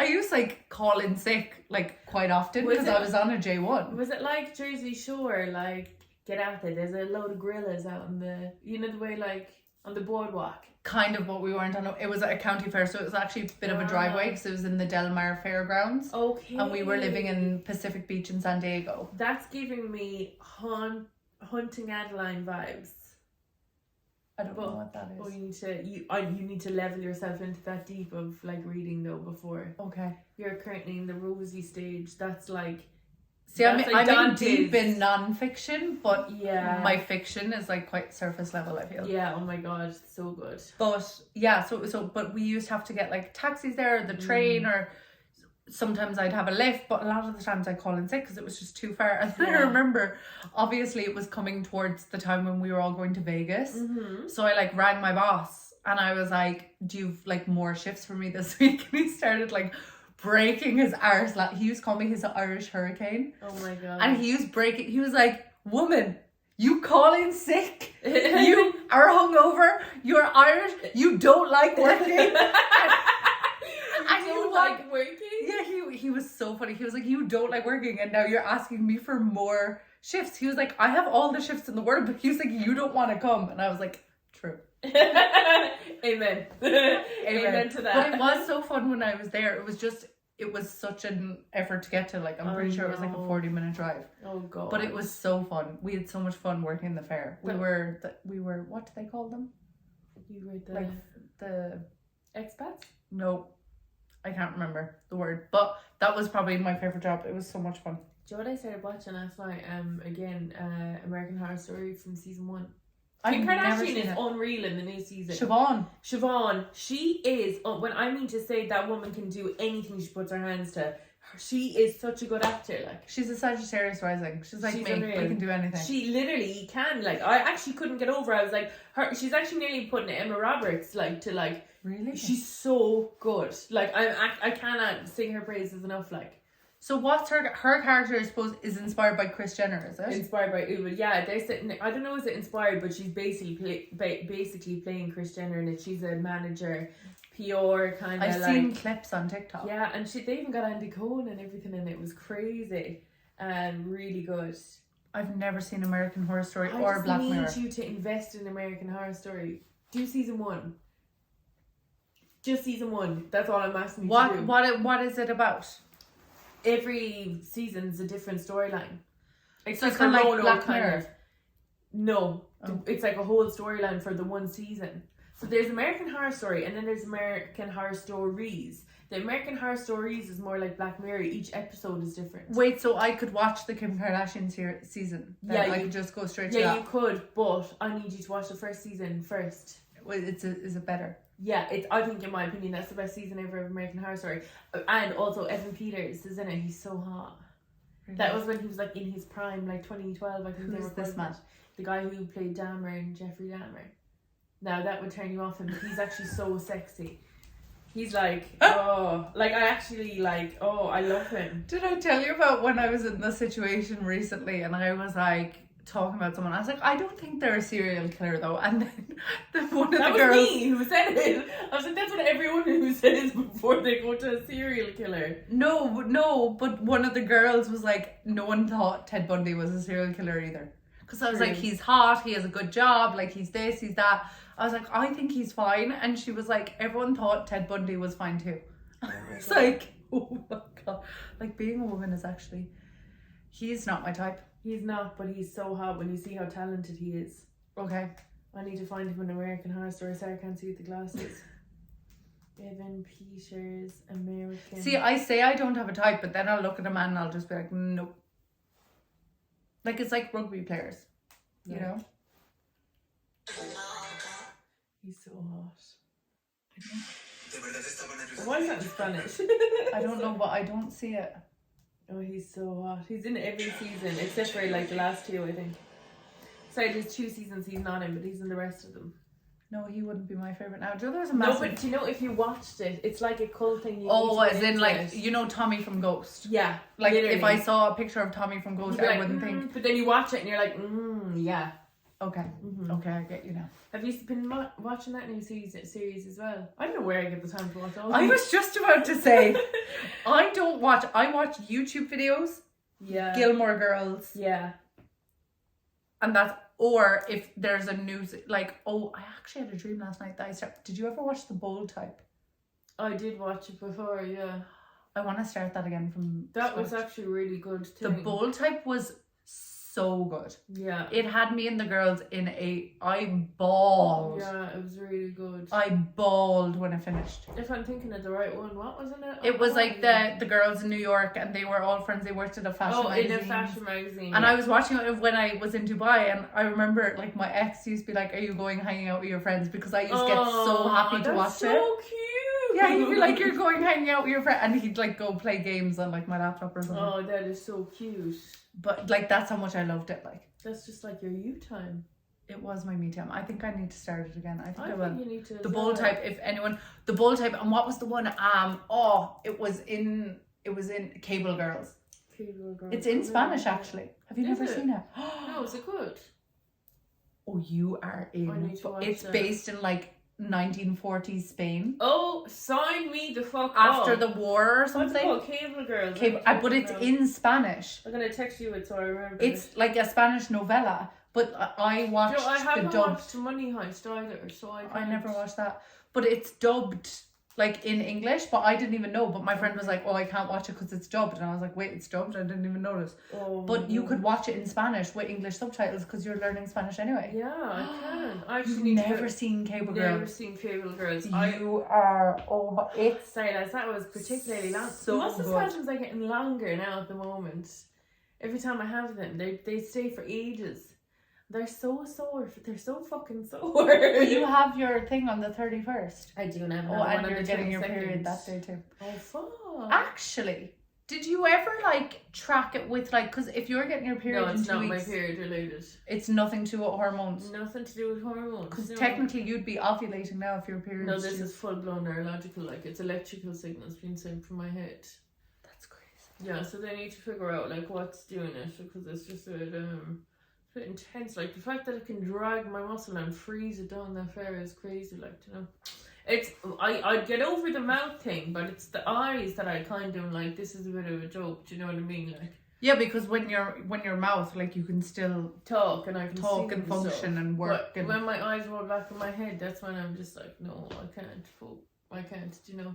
Speaker 1: used to like call in sick like quite often
Speaker 2: Was
Speaker 1: because
Speaker 2: it-
Speaker 1: I was on a J1.
Speaker 2: Was it like Jersey Shore? Like, get out there. There's a load of gorillas out in the, you know, the way like on the boardwalk.
Speaker 1: Kind of, what we weren't on. It was at a county fair, so it was actually a bit of a driveway because it was in the Delmar Fairgrounds,
Speaker 2: Okay.
Speaker 1: and we were living in Pacific Beach in San Diego.
Speaker 2: That's giving me Hunting Adeline vibes.
Speaker 1: I don't know what that
Speaker 2: Oh,
Speaker 1: is.
Speaker 2: you need to level yourself into that deep of like reading though before.
Speaker 1: Okay.
Speaker 2: You're currently in the rosy stage. That's like,
Speaker 1: See, I'm
Speaker 2: that's like
Speaker 1: in
Speaker 2: Dante's.
Speaker 1: deep in non-fiction, but
Speaker 2: yeah.
Speaker 1: my fiction is like quite surface level, I feel.
Speaker 2: Yeah, oh my god, so good.
Speaker 1: But yeah, but we used to have to get like taxis there, or the train, or sometimes I'd have a lift, but a lot of the times I'd call in sick because it was just too far. And then I remember, obviously it was coming towards the time when we were all going to Vegas. So I like rang my boss and I was like, do you have like more shifts for me this week? And he started like breaking his arse. Like, he used to call me his Irish hurricane.
Speaker 2: Oh my god.
Speaker 1: And he was like, woman, you call in sick, you are hungover, you're Irish, you don't like working.
Speaker 2: I don't like working.
Speaker 1: Yeah, he was so funny. He was like, you don't like working, and now you're asking me for more shifts. He was like, I have all the shifts in the world, but he was like, you don't want to come. And I was like, true.
Speaker 2: Amen. Amen to that.
Speaker 1: But it was so fun when I was there. It was such an effort to get to. Like, I'm pretty sure it was like a 40-minute drive.
Speaker 2: Oh god.
Speaker 1: But it was so fun. We had so much fun working in the fair. We were what do they call them?
Speaker 2: You were the
Speaker 1: Like the
Speaker 2: expats?
Speaker 1: no, I can't remember the word. But that was probably my favorite job. It was so much fun.
Speaker 2: Do you know what I started watching last night? Again, American Horror Story from season 1.
Speaker 1: I've
Speaker 2: Kim
Speaker 1: never
Speaker 2: Kardashian
Speaker 1: seen
Speaker 2: is
Speaker 1: it.
Speaker 2: unreal in the new season.
Speaker 1: Siobhan.
Speaker 2: She is, when I mean to say that woman can do anything she puts her hands to, she is such a good actor. Like,
Speaker 1: She's a Sagittarius rising. She's like
Speaker 2: She's
Speaker 1: me.
Speaker 2: unreal.
Speaker 1: I can do anything.
Speaker 2: she literally can. Like, I actually couldn't get over. I was like, she's actually nearly putting Emma Roberts
Speaker 1: Really?
Speaker 2: she's so good. Like, I cannot sing her praises enough. Like,
Speaker 1: So what's her character? I suppose is inspired by Kris Jenner, is it?
Speaker 2: Inspired by Uber. Yeah, they're sitting. I don't know, is it inspired, but she's basically playing Kris Jenner in it. She's a manager, PR kind of.
Speaker 1: I've seen clips on TikTok.
Speaker 2: Yeah, and they even got Andy Cohen and everything, and it was crazy. Really good.
Speaker 1: I've never seen American Horror Story
Speaker 2: I
Speaker 1: or
Speaker 2: just
Speaker 1: Black
Speaker 2: need
Speaker 1: Mirror.
Speaker 2: you to invest in American Horror Story. Do season 1. Just season 1. That's all I'm asking you to do.
Speaker 1: What is it about?
Speaker 2: Every season's a different storyline.
Speaker 1: So it's kind of like Black
Speaker 2: kind
Speaker 1: Mirror.
Speaker 2: of. No,
Speaker 1: Oh.
Speaker 2: it's like a whole storyline for the one season. So there's American Horror Story, and then there's American Horror Stories. The American Horror Stories is more like Black Mirror. Each episode is different.
Speaker 1: Wait, so I could watch the Kim Kardashian season? Then
Speaker 2: Yeah,
Speaker 1: I
Speaker 2: you-
Speaker 1: could just go straight to
Speaker 2: Yeah,
Speaker 1: that.
Speaker 2: you could, but I need you to watch the first season first.
Speaker 1: Wait, is it better?
Speaker 2: Yeah, I think in my opinion that's the best season ever of American Horror Story. And also Evan Peters is in it. He's so hot. That was when he was like in his prime, like 2012. I think they
Speaker 1: Who's
Speaker 2: were
Speaker 1: this
Speaker 2: recording
Speaker 1: man?
Speaker 2: it. The guy who played Dahmer in Jeffrey Dahmer. Now that would turn you off him, but he's actually so sexy. He's like, oh, like I actually like, oh, I love him.
Speaker 1: Did I tell you about when I was in this situation recently and I was like talking about someone? I was like, I don't think they're a serial killer though. And then one of
Speaker 2: That
Speaker 1: the
Speaker 2: was
Speaker 1: girls.
Speaker 2: me who said it. I was like, that's what everyone who says before they go to a serial killer.
Speaker 1: No, but one of the girls was like, no one thought Ted Bundy was a serial killer either. Because I was like,
Speaker 2: Really?
Speaker 1: he's hot, he has a good job, like he's this, he's that. I was like, I think he's fine. And she was like, everyone thought Ted Bundy was fine too. It's like, oh my God. Like being a woman is actually, he's not my type.
Speaker 2: He's not, but he's so hot when you see how talented he is.
Speaker 1: Okay.
Speaker 2: I need to find him in American Horror Story. Sorry, I can't see with the glasses. Evan Peters, American.
Speaker 1: See, I say I don't have a type, but then I'll look at a man and I'll just be like, nope. Like it's like rugby players, you
Speaker 2: Yeah.
Speaker 1: know?
Speaker 2: He's so hot. Why is that in Spanish?
Speaker 1: I don't know, but I don't see it.
Speaker 2: Oh, he's so hot. He's in every season except for like the last 2, I think. Sorry, there's 2 seasons he's not in, but he's in the rest of them.
Speaker 1: No, he wouldn't be my favourite now. Do you know there's a
Speaker 2: No,
Speaker 1: massive...
Speaker 2: but do you know if you watched it, it's like a cult thing. You
Speaker 1: Oh,
Speaker 2: need to
Speaker 1: as
Speaker 2: get
Speaker 1: in
Speaker 2: into
Speaker 1: like,
Speaker 2: it.
Speaker 1: you know Tommy from Ghost?
Speaker 2: Yeah.
Speaker 1: Like
Speaker 2: literally.
Speaker 1: if I saw a picture of Tommy from Ghost,
Speaker 2: You'd be
Speaker 1: I
Speaker 2: like,
Speaker 1: wouldn't think,
Speaker 2: but then you watch it and you're like, yeah.
Speaker 1: okay,
Speaker 2: Mm-hmm.
Speaker 1: okay, I get you now.
Speaker 2: Have you been watching that new series as well? I don't know where I get the time to watch all
Speaker 1: I
Speaker 2: these.
Speaker 1: was just about to say, I watch YouTube videos,
Speaker 2: Yeah.
Speaker 1: Gilmore Girls,
Speaker 2: Yeah.
Speaker 1: and that's, or if there's a news, like, oh, I actually had a dream last night that did you ever watch The Bold Type?
Speaker 2: I did watch it before, yeah.
Speaker 1: I want to start that again from
Speaker 2: That was
Speaker 1: scratch.
Speaker 2: actually really good too.
Speaker 1: The Bold Type was so good.
Speaker 2: Yeah.
Speaker 1: It had me and the girls I bawled.
Speaker 2: Yeah, it was really good.
Speaker 1: I bawled when it finished.
Speaker 2: If I'm thinking of the right one, what was in it?
Speaker 1: It was
Speaker 2: Oh,
Speaker 1: like
Speaker 2: yeah.
Speaker 1: the girls in New York and they were all friends. They worked at a fashion magazine.
Speaker 2: in a fashion magazine.
Speaker 1: And
Speaker 2: yeah.
Speaker 1: I was watching it when I was in Dubai, and I remember like my ex used to be like, "Are you going hanging out with your friends?" Because I used to get so happy to
Speaker 2: that's
Speaker 1: watch
Speaker 2: so
Speaker 1: it.
Speaker 2: cute.
Speaker 1: Yeah, he'd be like, "You're going hanging out with your friend," and he'd like go play games on like my laptop or something.
Speaker 2: Oh, that is so cute.
Speaker 1: But like that's how much I loved it. Like
Speaker 2: That's just like your you time.
Speaker 1: it was my me time. I think I need to start it again. I think I
Speaker 2: I
Speaker 1: will.
Speaker 2: think you need to.
Speaker 1: The Bold Type, if anyone, The Bold Type, and what was the one? It was in Cable Girls.
Speaker 2: Cable Girl.
Speaker 1: It's in Spanish actually. Have you
Speaker 2: Is
Speaker 1: never
Speaker 2: it?
Speaker 1: seen it?
Speaker 2: No, is it good?
Speaker 1: Oh, you are
Speaker 2: I
Speaker 1: in.
Speaker 2: need to watch
Speaker 1: It's
Speaker 2: that.
Speaker 1: based in like 1940s Spain
Speaker 2: Oh, sign me the fuck
Speaker 1: after
Speaker 2: up.
Speaker 1: the war or
Speaker 2: What's it
Speaker 1: something.
Speaker 2: called? Cable Girls.
Speaker 1: But it's in Spanish.
Speaker 2: I'm gonna text you it so I remember.
Speaker 1: It's like a Spanish novella. But I watched
Speaker 2: I
Speaker 1: the
Speaker 2: haven't
Speaker 1: dubbed.
Speaker 2: watched Money Heist either, so I
Speaker 1: I
Speaker 2: can't.
Speaker 1: never watched that. But it's dubbed like in English, but I didn't even know. But my friend was like, "Oh, I can't watch it because it's dubbed," and I was like, "Wait, it's dubbed? I didn't even notice."
Speaker 2: Oh,
Speaker 1: But you
Speaker 2: no.
Speaker 1: could watch it in Spanish with English subtitles because you're learning Spanish anyway.
Speaker 2: Yeah, I can. I actually
Speaker 1: You've
Speaker 2: need
Speaker 1: never
Speaker 2: to.
Speaker 1: seen Cable
Speaker 2: Never
Speaker 1: Girls.
Speaker 2: seen Cable Girls.
Speaker 1: You are over it.
Speaker 2: Sorry, lads, that was particularly long.
Speaker 1: So
Speaker 2: Most
Speaker 1: good.
Speaker 2: suspensions are getting longer now at the moment. Every time I have them, they stay for ages. They're so sore. They're so fucking sore.
Speaker 1: But you have your thing on the 31st.
Speaker 2: I do now.
Speaker 1: Oh, and you're getting your period that day too.
Speaker 2: Oh, fuck.
Speaker 1: Actually, did you ever like track it with like, because if you're getting your period
Speaker 2: No,
Speaker 1: in
Speaker 2: it's
Speaker 1: 2
Speaker 2: not my
Speaker 1: weeks,
Speaker 2: period related.
Speaker 1: it's nothing to do with hormones.
Speaker 2: Nothing to do with hormones.
Speaker 1: Because
Speaker 2: No.
Speaker 1: technically you'd be ovulating now if your period.
Speaker 2: No, this is full blown neurological. Like it's electrical signals being sent from my head.
Speaker 1: That's crazy.
Speaker 2: Yeah, so they need to figure out like what's doing it, because it's just a bit intense. Like the fact that it can drag my muscle and freeze it down that far is crazy. Like, you know, it's I'd get over the mouth thing, but it's the eyes that I kind of like. This is a bit of a joke. Do you know what I mean? Like,
Speaker 1: Yeah, because when your mouth, like, you can still
Speaker 2: talk and I can
Speaker 1: talk
Speaker 2: see
Speaker 1: and
Speaker 2: stuff.
Speaker 1: function and work.
Speaker 2: But
Speaker 1: And
Speaker 2: when my eyes roll back in my head, that's when I'm just like, no, I can't. I can't. You know.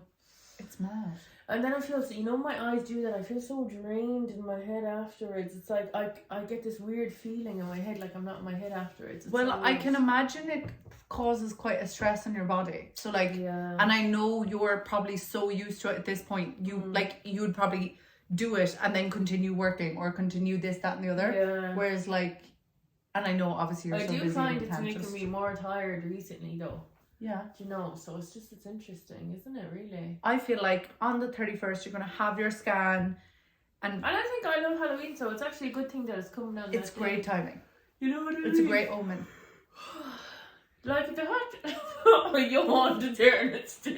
Speaker 1: it's mad.
Speaker 2: And then I feel, so, you know, my eyes do that. I feel so drained in my head afterwards. It's like I get this weird feeling in my head, like I'm not in my head afterwards. It's
Speaker 1: Well,
Speaker 2: so
Speaker 1: I
Speaker 2: weird.
Speaker 1: can imagine it causes quite a stress on your body. So like,
Speaker 2: Yeah.
Speaker 1: and I know you're probably so used to it at this point. You like, you'd probably do it and then continue working or continue this, that, and the other.
Speaker 2: Yeah.
Speaker 1: Whereas like, and I know obviously you're
Speaker 2: I
Speaker 1: so
Speaker 2: do
Speaker 1: busy.
Speaker 2: find
Speaker 1: you
Speaker 2: it's
Speaker 1: can't
Speaker 2: making
Speaker 1: just-
Speaker 2: me more tired recently, though.
Speaker 1: Yeah.
Speaker 2: Do you know? So it's interesting, isn't it? Really.
Speaker 1: I feel like on the 31st you're gonna have your scan, and
Speaker 2: And I think I love Halloween, so it's actually a good thing that it's coming down.
Speaker 1: it's
Speaker 2: that
Speaker 1: great
Speaker 2: day.
Speaker 1: timing.
Speaker 2: You know what I mean?
Speaker 1: It's a great omen.
Speaker 2: Like the hot. Oh, you want to turn it still.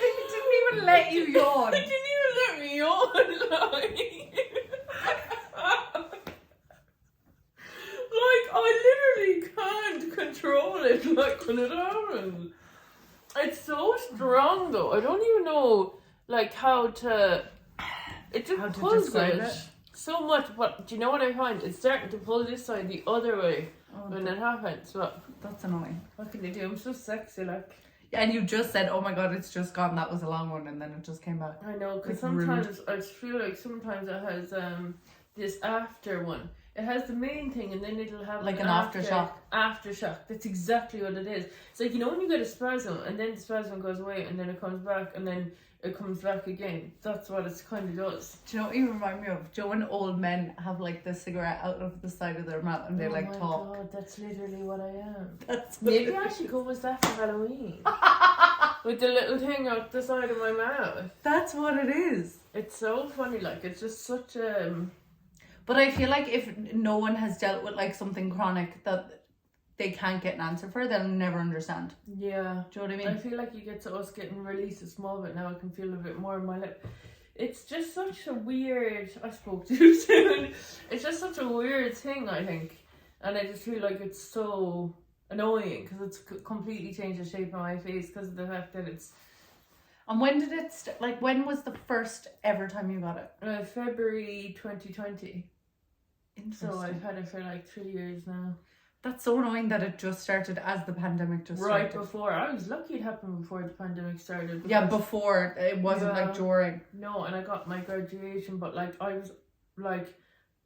Speaker 1: It didn't even let you yawn.
Speaker 2: It didn't even let me yawn. Like I literally can't control it. Like when it happens, it's so strong though. I don't even know like how to. It just
Speaker 1: How to
Speaker 2: pulls
Speaker 1: describe
Speaker 2: it
Speaker 1: it?
Speaker 2: so much. But do you know what I find? It's starting to pull this side the other way
Speaker 1: Oh,
Speaker 2: when it happens. But
Speaker 1: that's annoying.
Speaker 2: what can they do? I'm so sexy, like.
Speaker 1: Yeah, and you just said, "Oh my god, it's just gone." That was a long one, and then it just came back.
Speaker 2: I know, because
Speaker 1: Like, rude.
Speaker 2: sometimes I just feel like sometimes it has this after one. It has the main thing, and then it'll have
Speaker 1: Like an aftershock.
Speaker 2: Aftershock. That's exactly what it is. It's like, you know, when you get a spasm, and then the spasm goes away, and then it comes back, and then it comes back again. That's what it kind of does.
Speaker 1: Do you know what you remind me of? Do you know when old men have like the cigarette out of the side of their mouth and they like
Speaker 2: my
Speaker 1: talk?
Speaker 2: God, that's literally what I am.
Speaker 1: That's what
Speaker 2: Maybe
Speaker 1: it
Speaker 2: I
Speaker 1: is.
Speaker 2: should go with that for Halloween. With the little thing out the side of my mouth.
Speaker 1: That's what it is.
Speaker 2: It's so funny, like, it's just such a...
Speaker 1: But I feel like if no one has dealt with like something chronic that they can't get an answer for, they'll never understand.
Speaker 2: Yeah.
Speaker 1: Do you know what I
Speaker 2: I
Speaker 1: mean?
Speaker 2: feel like you get to us getting released a small bit now. I can feel a bit more in my lip. It's just such a weird... I spoke too soon. It's just such a weird thing, I think. And I just feel like it's so annoying because it's completely changed the shape of my face because of the fact that it's
Speaker 1: And when did it like, when was the first ever time you got it?
Speaker 2: February 2020.
Speaker 1: Interesting.
Speaker 2: So I've had it for like 3 years now.
Speaker 1: That's so annoying that it just started as the pandemic just
Speaker 2: Right
Speaker 1: started.
Speaker 2: before. I was lucky it happened before the pandemic started.
Speaker 1: Yeah,
Speaker 2: because-
Speaker 1: before. It wasn't
Speaker 2: Yeah.
Speaker 1: like during.
Speaker 2: No, and I got my graduation, but like I was like,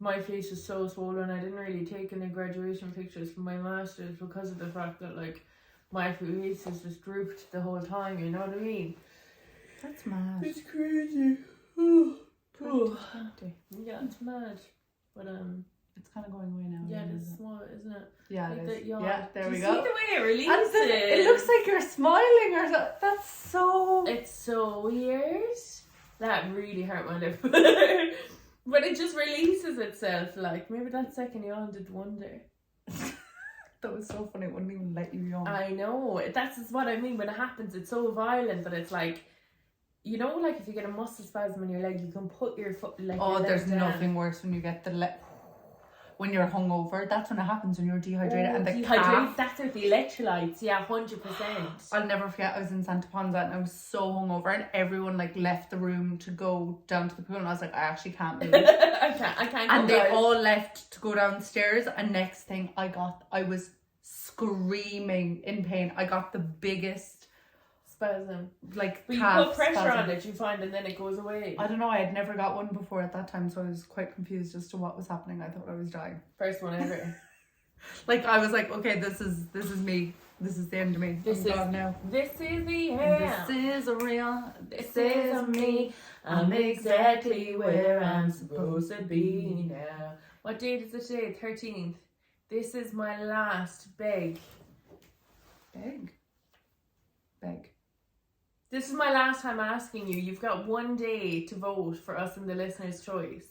Speaker 2: my face was so swollen. I didn't really take any graduation pictures for my masters because of the fact that like my face is just drooped the whole time. You know what I mean?
Speaker 1: That's mad.
Speaker 2: It's crazy. Oh,
Speaker 1: 2020.
Speaker 2: yeah, it's mad. But
Speaker 1: It's kind of going away now.
Speaker 2: yeah,
Speaker 1: isn't
Speaker 2: it's
Speaker 1: it?
Speaker 2: small, isn't it?
Speaker 1: Yeah,
Speaker 2: Like
Speaker 1: it
Speaker 2: that
Speaker 1: is.
Speaker 2: yawn.
Speaker 1: Yeah, there
Speaker 2: Do
Speaker 1: we
Speaker 2: you
Speaker 1: go.
Speaker 2: See the way it
Speaker 1: And
Speaker 2: releases.
Speaker 1: then it looks like you're smiling or something. That's so...
Speaker 2: It's so weird. That really hurt my lip. But it just releases itself. Like, maybe that second yawn did wonder.
Speaker 1: That was so funny. It wouldn't even let you yawn.
Speaker 2: I know. That's what I mean. When it happens, it's so violent that it's like, you know, like if you get a muscle spasm in your leg, you can put your foot like.
Speaker 1: Oh,
Speaker 2: your leg
Speaker 1: there's
Speaker 2: down.
Speaker 1: nothing worse when you get when you're hungover. That's when it happens, when you're dehydrated.
Speaker 2: Oh,
Speaker 1: And the
Speaker 2: dehydrated.
Speaker 1: calf.
Speaker 2: That's with the electrolytes. Yeah, 100%.
Speaker 1: I'll never forget, I was in Santa Ponza and I was so hungover and everyone like left the room to go down to the pool and I was like, I actually can't move.
Speaker 2: I can't.
Speaker 1: And
Speaker 2: go,
Speaker 1: they
Speaker 2: guys.
Speaker 1: all left to go downstairs and next thing I was screaming in pain. I got the biggest
Speaker 2: spasm.
Speaker 1: like
Speaker 2: But you
Speaker 1: calf
Speaker 2: put pressure
Speaker 1: spasm.
Speaker 2: on it, you find, and then it goes away.
Speaker 1: I don't know, I had never got one before at that time, so I was quite confused as to what was happening. I thought I was dying.
Speaker 2: First one ever.
Speaker 1: Like I was like, okay, this is me. This is the end of me.
Speaker 2: This
Speaker 1: I'm
Speaker 2: is-
Speaker 1: gone now.
Speaker 2: This is the
Speaker 1: And
Speaker 2: end.
Speaker 1: This is real.
Speaker 2: This is me. I'm exactly where I'm supposed to be now. What date is it today? 13th. This is my last beg.
Speaker 1: Beg.
Speaker 2: This is my last time asking you. You've got 1 day to vote for us in the listener's choice.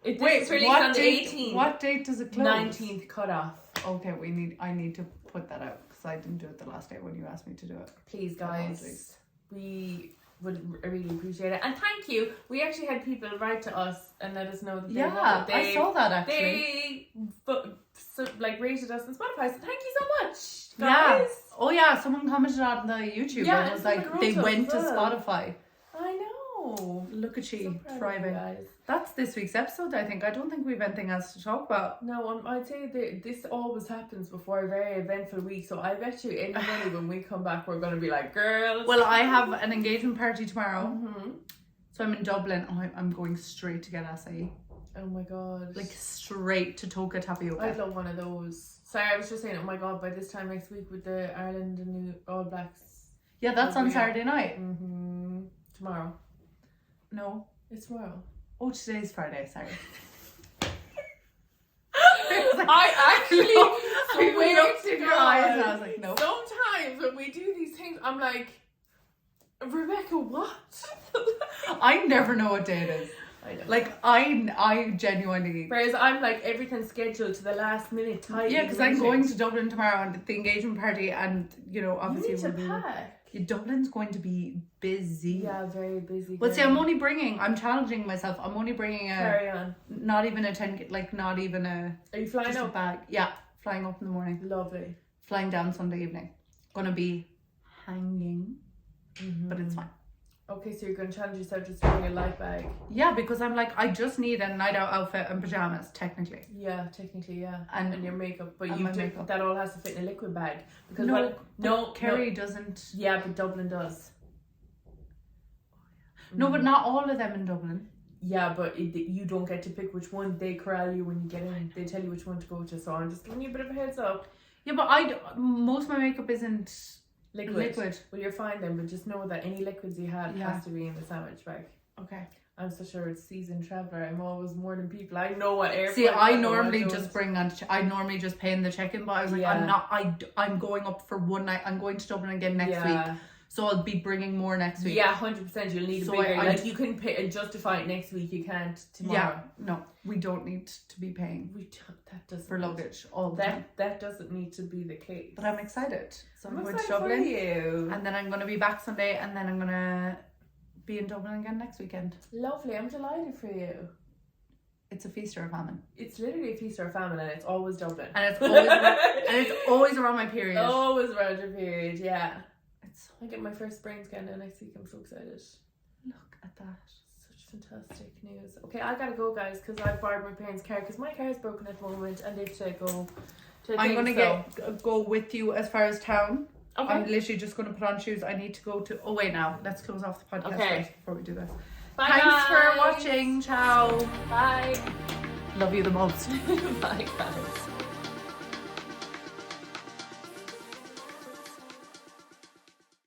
Speaker 2: This is released
Speaker 1: what
Speaker 2: on the
Speaker 1: date?
Speaker 2: 18th.
Speaker 1: What date does it close?
Speaker 2: 19th cutoff.
Speaker 1: Okay, I need to put that out because I didn't do it the last day when you asked me to do it.
Speaker 2: Please, guys. We I really appreciate it. And thank you. We actually had people write to us and let us know that
Speaker 1: Yeah, I saw that actually.
Speaker 2: They rated us on Spotify. So thank you so much,
Speaker 1: Yeah.
Speaker 2: guys.
Speaker 1: Oh yeah, someone commented on the YouTube
Speaker 2: Yeah,
Speaker 1: and was
Speaker 2: someone
Speaker 1: like
Speaker 2: wrote
Speaker 1: they
Speaker 2: to us
Speaker 1: went to
Speaker 2: as well.
Speaker 1: Spotify.
Speaker 2: I know.
Speaker 1: Look at
Speaker 2: So
Speaker 1: she
Speaker 2: proud of you
Speaker 1: thriving.
Speaker 2: guys.
Speaker 1: That's this week's episode, I think. I don't think we've anything else to talk about.
Speaker 2: No, I'd say that this always happens before a very eventful week. So I bet you any money when we come back, we're going to be like, girls.
Speaker 1: Well, I have an engagement party tomorrow.
Speaker 2: Mm-hmm.
Speaker 1: So I'm in Dublin. Oh, I'm going straight to get acai.
Speaker 2: Oh my god.
Speaker 1: Like straight to Toka Tapioca.
Speaker 2: I'd love one of those. Sorry, I was just saying, oh my god, by this time next week with the Ireland and New All Blacks.
Speaker 1: Yeah, that's on
Speaker 2: Yeah.
Speaker 1: Saturday night.
Speaker 2: Mm-hmm. Tomorrow.
Speaker 1: No.
Speaker 2: It's tomorrow.
Speaker 1: Oh, today's Friday, sorry.
Speaker 2: I actually
Speaker 1: I
Speaker 2: swear
Speaker 1: looked
Speaker 2: to
Speaker 1: in your eyes and I
Speaker 2: God,
Speaker 1: was like, no.
Speaker 2: sometimes when we do these things, I'm like, Rebecca, what?
Speaker 1: I never know what day it is.
Speaker 2: I know.
Speaker 1: Like, I genuinely...
Speaker 2: Whereas I'm like, everything's scheduled to the last minute time.
Speaker 1: Yeah, because I'm going to Dublin tomorrow and the engagement party and, you know, obviously
Speaker 2: You need to
Speaker 1: we'll be...
Speaker 2: pack.
Speaker 1: Yeah, Dublin's going to be busy.
Speaker 2: Yeah, very busy.
Speaker 1: Well, see, I'm challenging myself. I'm only bringing
Speaker 2: Carry on.
Speaker 1: not even a 10, like not even a...
Speaker 2: Are you flying
Speaker 1: just a
Speaker 2: up?
Speaker 1: bag. Yeah, flying up in the morning.
Speaker 2: Lovely.
Speaker 1: Flying down Sunday evening. Gonna be hanging, but it's fine.
Speaker 2: Okay, so you're going to challenge yourself just to bring a light bag.
Speaker 1: Yeah, because I'm like, I just need a night out outfit and pajamas, technically.
Speaker 2: Yeah, technically, yeah.
Speaker 1: And
Speaker 2: your makeup. But
Speaker 1: and
Speaker 2: you
Speaker 1: my
Speaker 2: do,
Speaker 1: makeup.
Speaker 2: that all has to fit in a liquid bag. Because
Speaker 1: No, Kerry doesn't.
Speaker 2: Yeah, but Dublin does.
Speaker 1: No, but not all of them in Dublin.
Speaker 2: Yeah, but you don't get to pick which one. They corral you when you get in. They tell you which one to go to. So I'm just giving you a bit of a heads up.
Speaker 1: Yeah, but most of my makeup isn't liquid.
Speaker 2: Well, you're fine then, but just know that any liquids you have
Speaker 1: Yeah.
Speaker 2: has to be in the sandwich bag.
Speaker 1: Okay.
Speaker 2: I'm so sure it's seasoned traveller. I'm always warning people. I know what airport.
Speaker 1: See, I
Speaker 2: know what
Speaker 1: normally
Speaker 2: those-
Speaker 1: just bring on. I normally just pay in the check-in, but I was like,
Speaker 2: Yeah.
Speaker 1: I'm going up for one night. I'm going to Dublin again next week, so I'll be bringing more next week.
Speaker 2: Yeah, 100%. You'll need
Speaker 1: So
Speaker 2: a bigger.
Speaker 1: I-
Speaker 2: like you can pay and justify it next week. You can't tomorrow.
Speaker 1: Yeah. No, we don't need to be paying
Speaker 2: That doesn't
Speaker 1: for luggage all the time.
Speaker 2: That doesn't need to be the case.
Speaker 1: But I'm excited. So I'm going to
Speaker 2: excited for
Speaker 1: Dublin,
Speaker 2: you.
Speaker 1: and then I'm going to be back Sunday, and then I'm going to be in Dublin again next weekend.
Speaker 2: Lovely. I'm delighted for you.
Speaker 1: It's a feast or a famine,
Speaker 2: It's literally a feast or a famine, and it's always Dublin.
Speaker 1: and it's always around my period.
Speaker 2: always around your period. Yeah.
Speaker 1: It's
Speaker 2: I get my first brain scan now next week. I'm so excited.
Speaker 1: look at that.
Speaker 2: Such fantastic news. Okay, I gotta go, guys, because I've borrowed my parents' car because my car is broken at the moment, and they have to go.
Speaker 1: I'm gonna go with you as far as town.
Speaker 2: Okay.
Speaker 1: I'm literally just gonna put on shoes. I need to go to. Oh wait, now let's close off the podcast
Speaker 2: Okay.
Speaker 1: first before we do this.
Speaker 2: Bye,
Speaker 1: Thanks for
Speaker 2: guys.
Speaker 1: watching. Ciao.
Speaker 2: Bye.
Speaker 1: Love you the most.
Speaker 2: Bye, guys.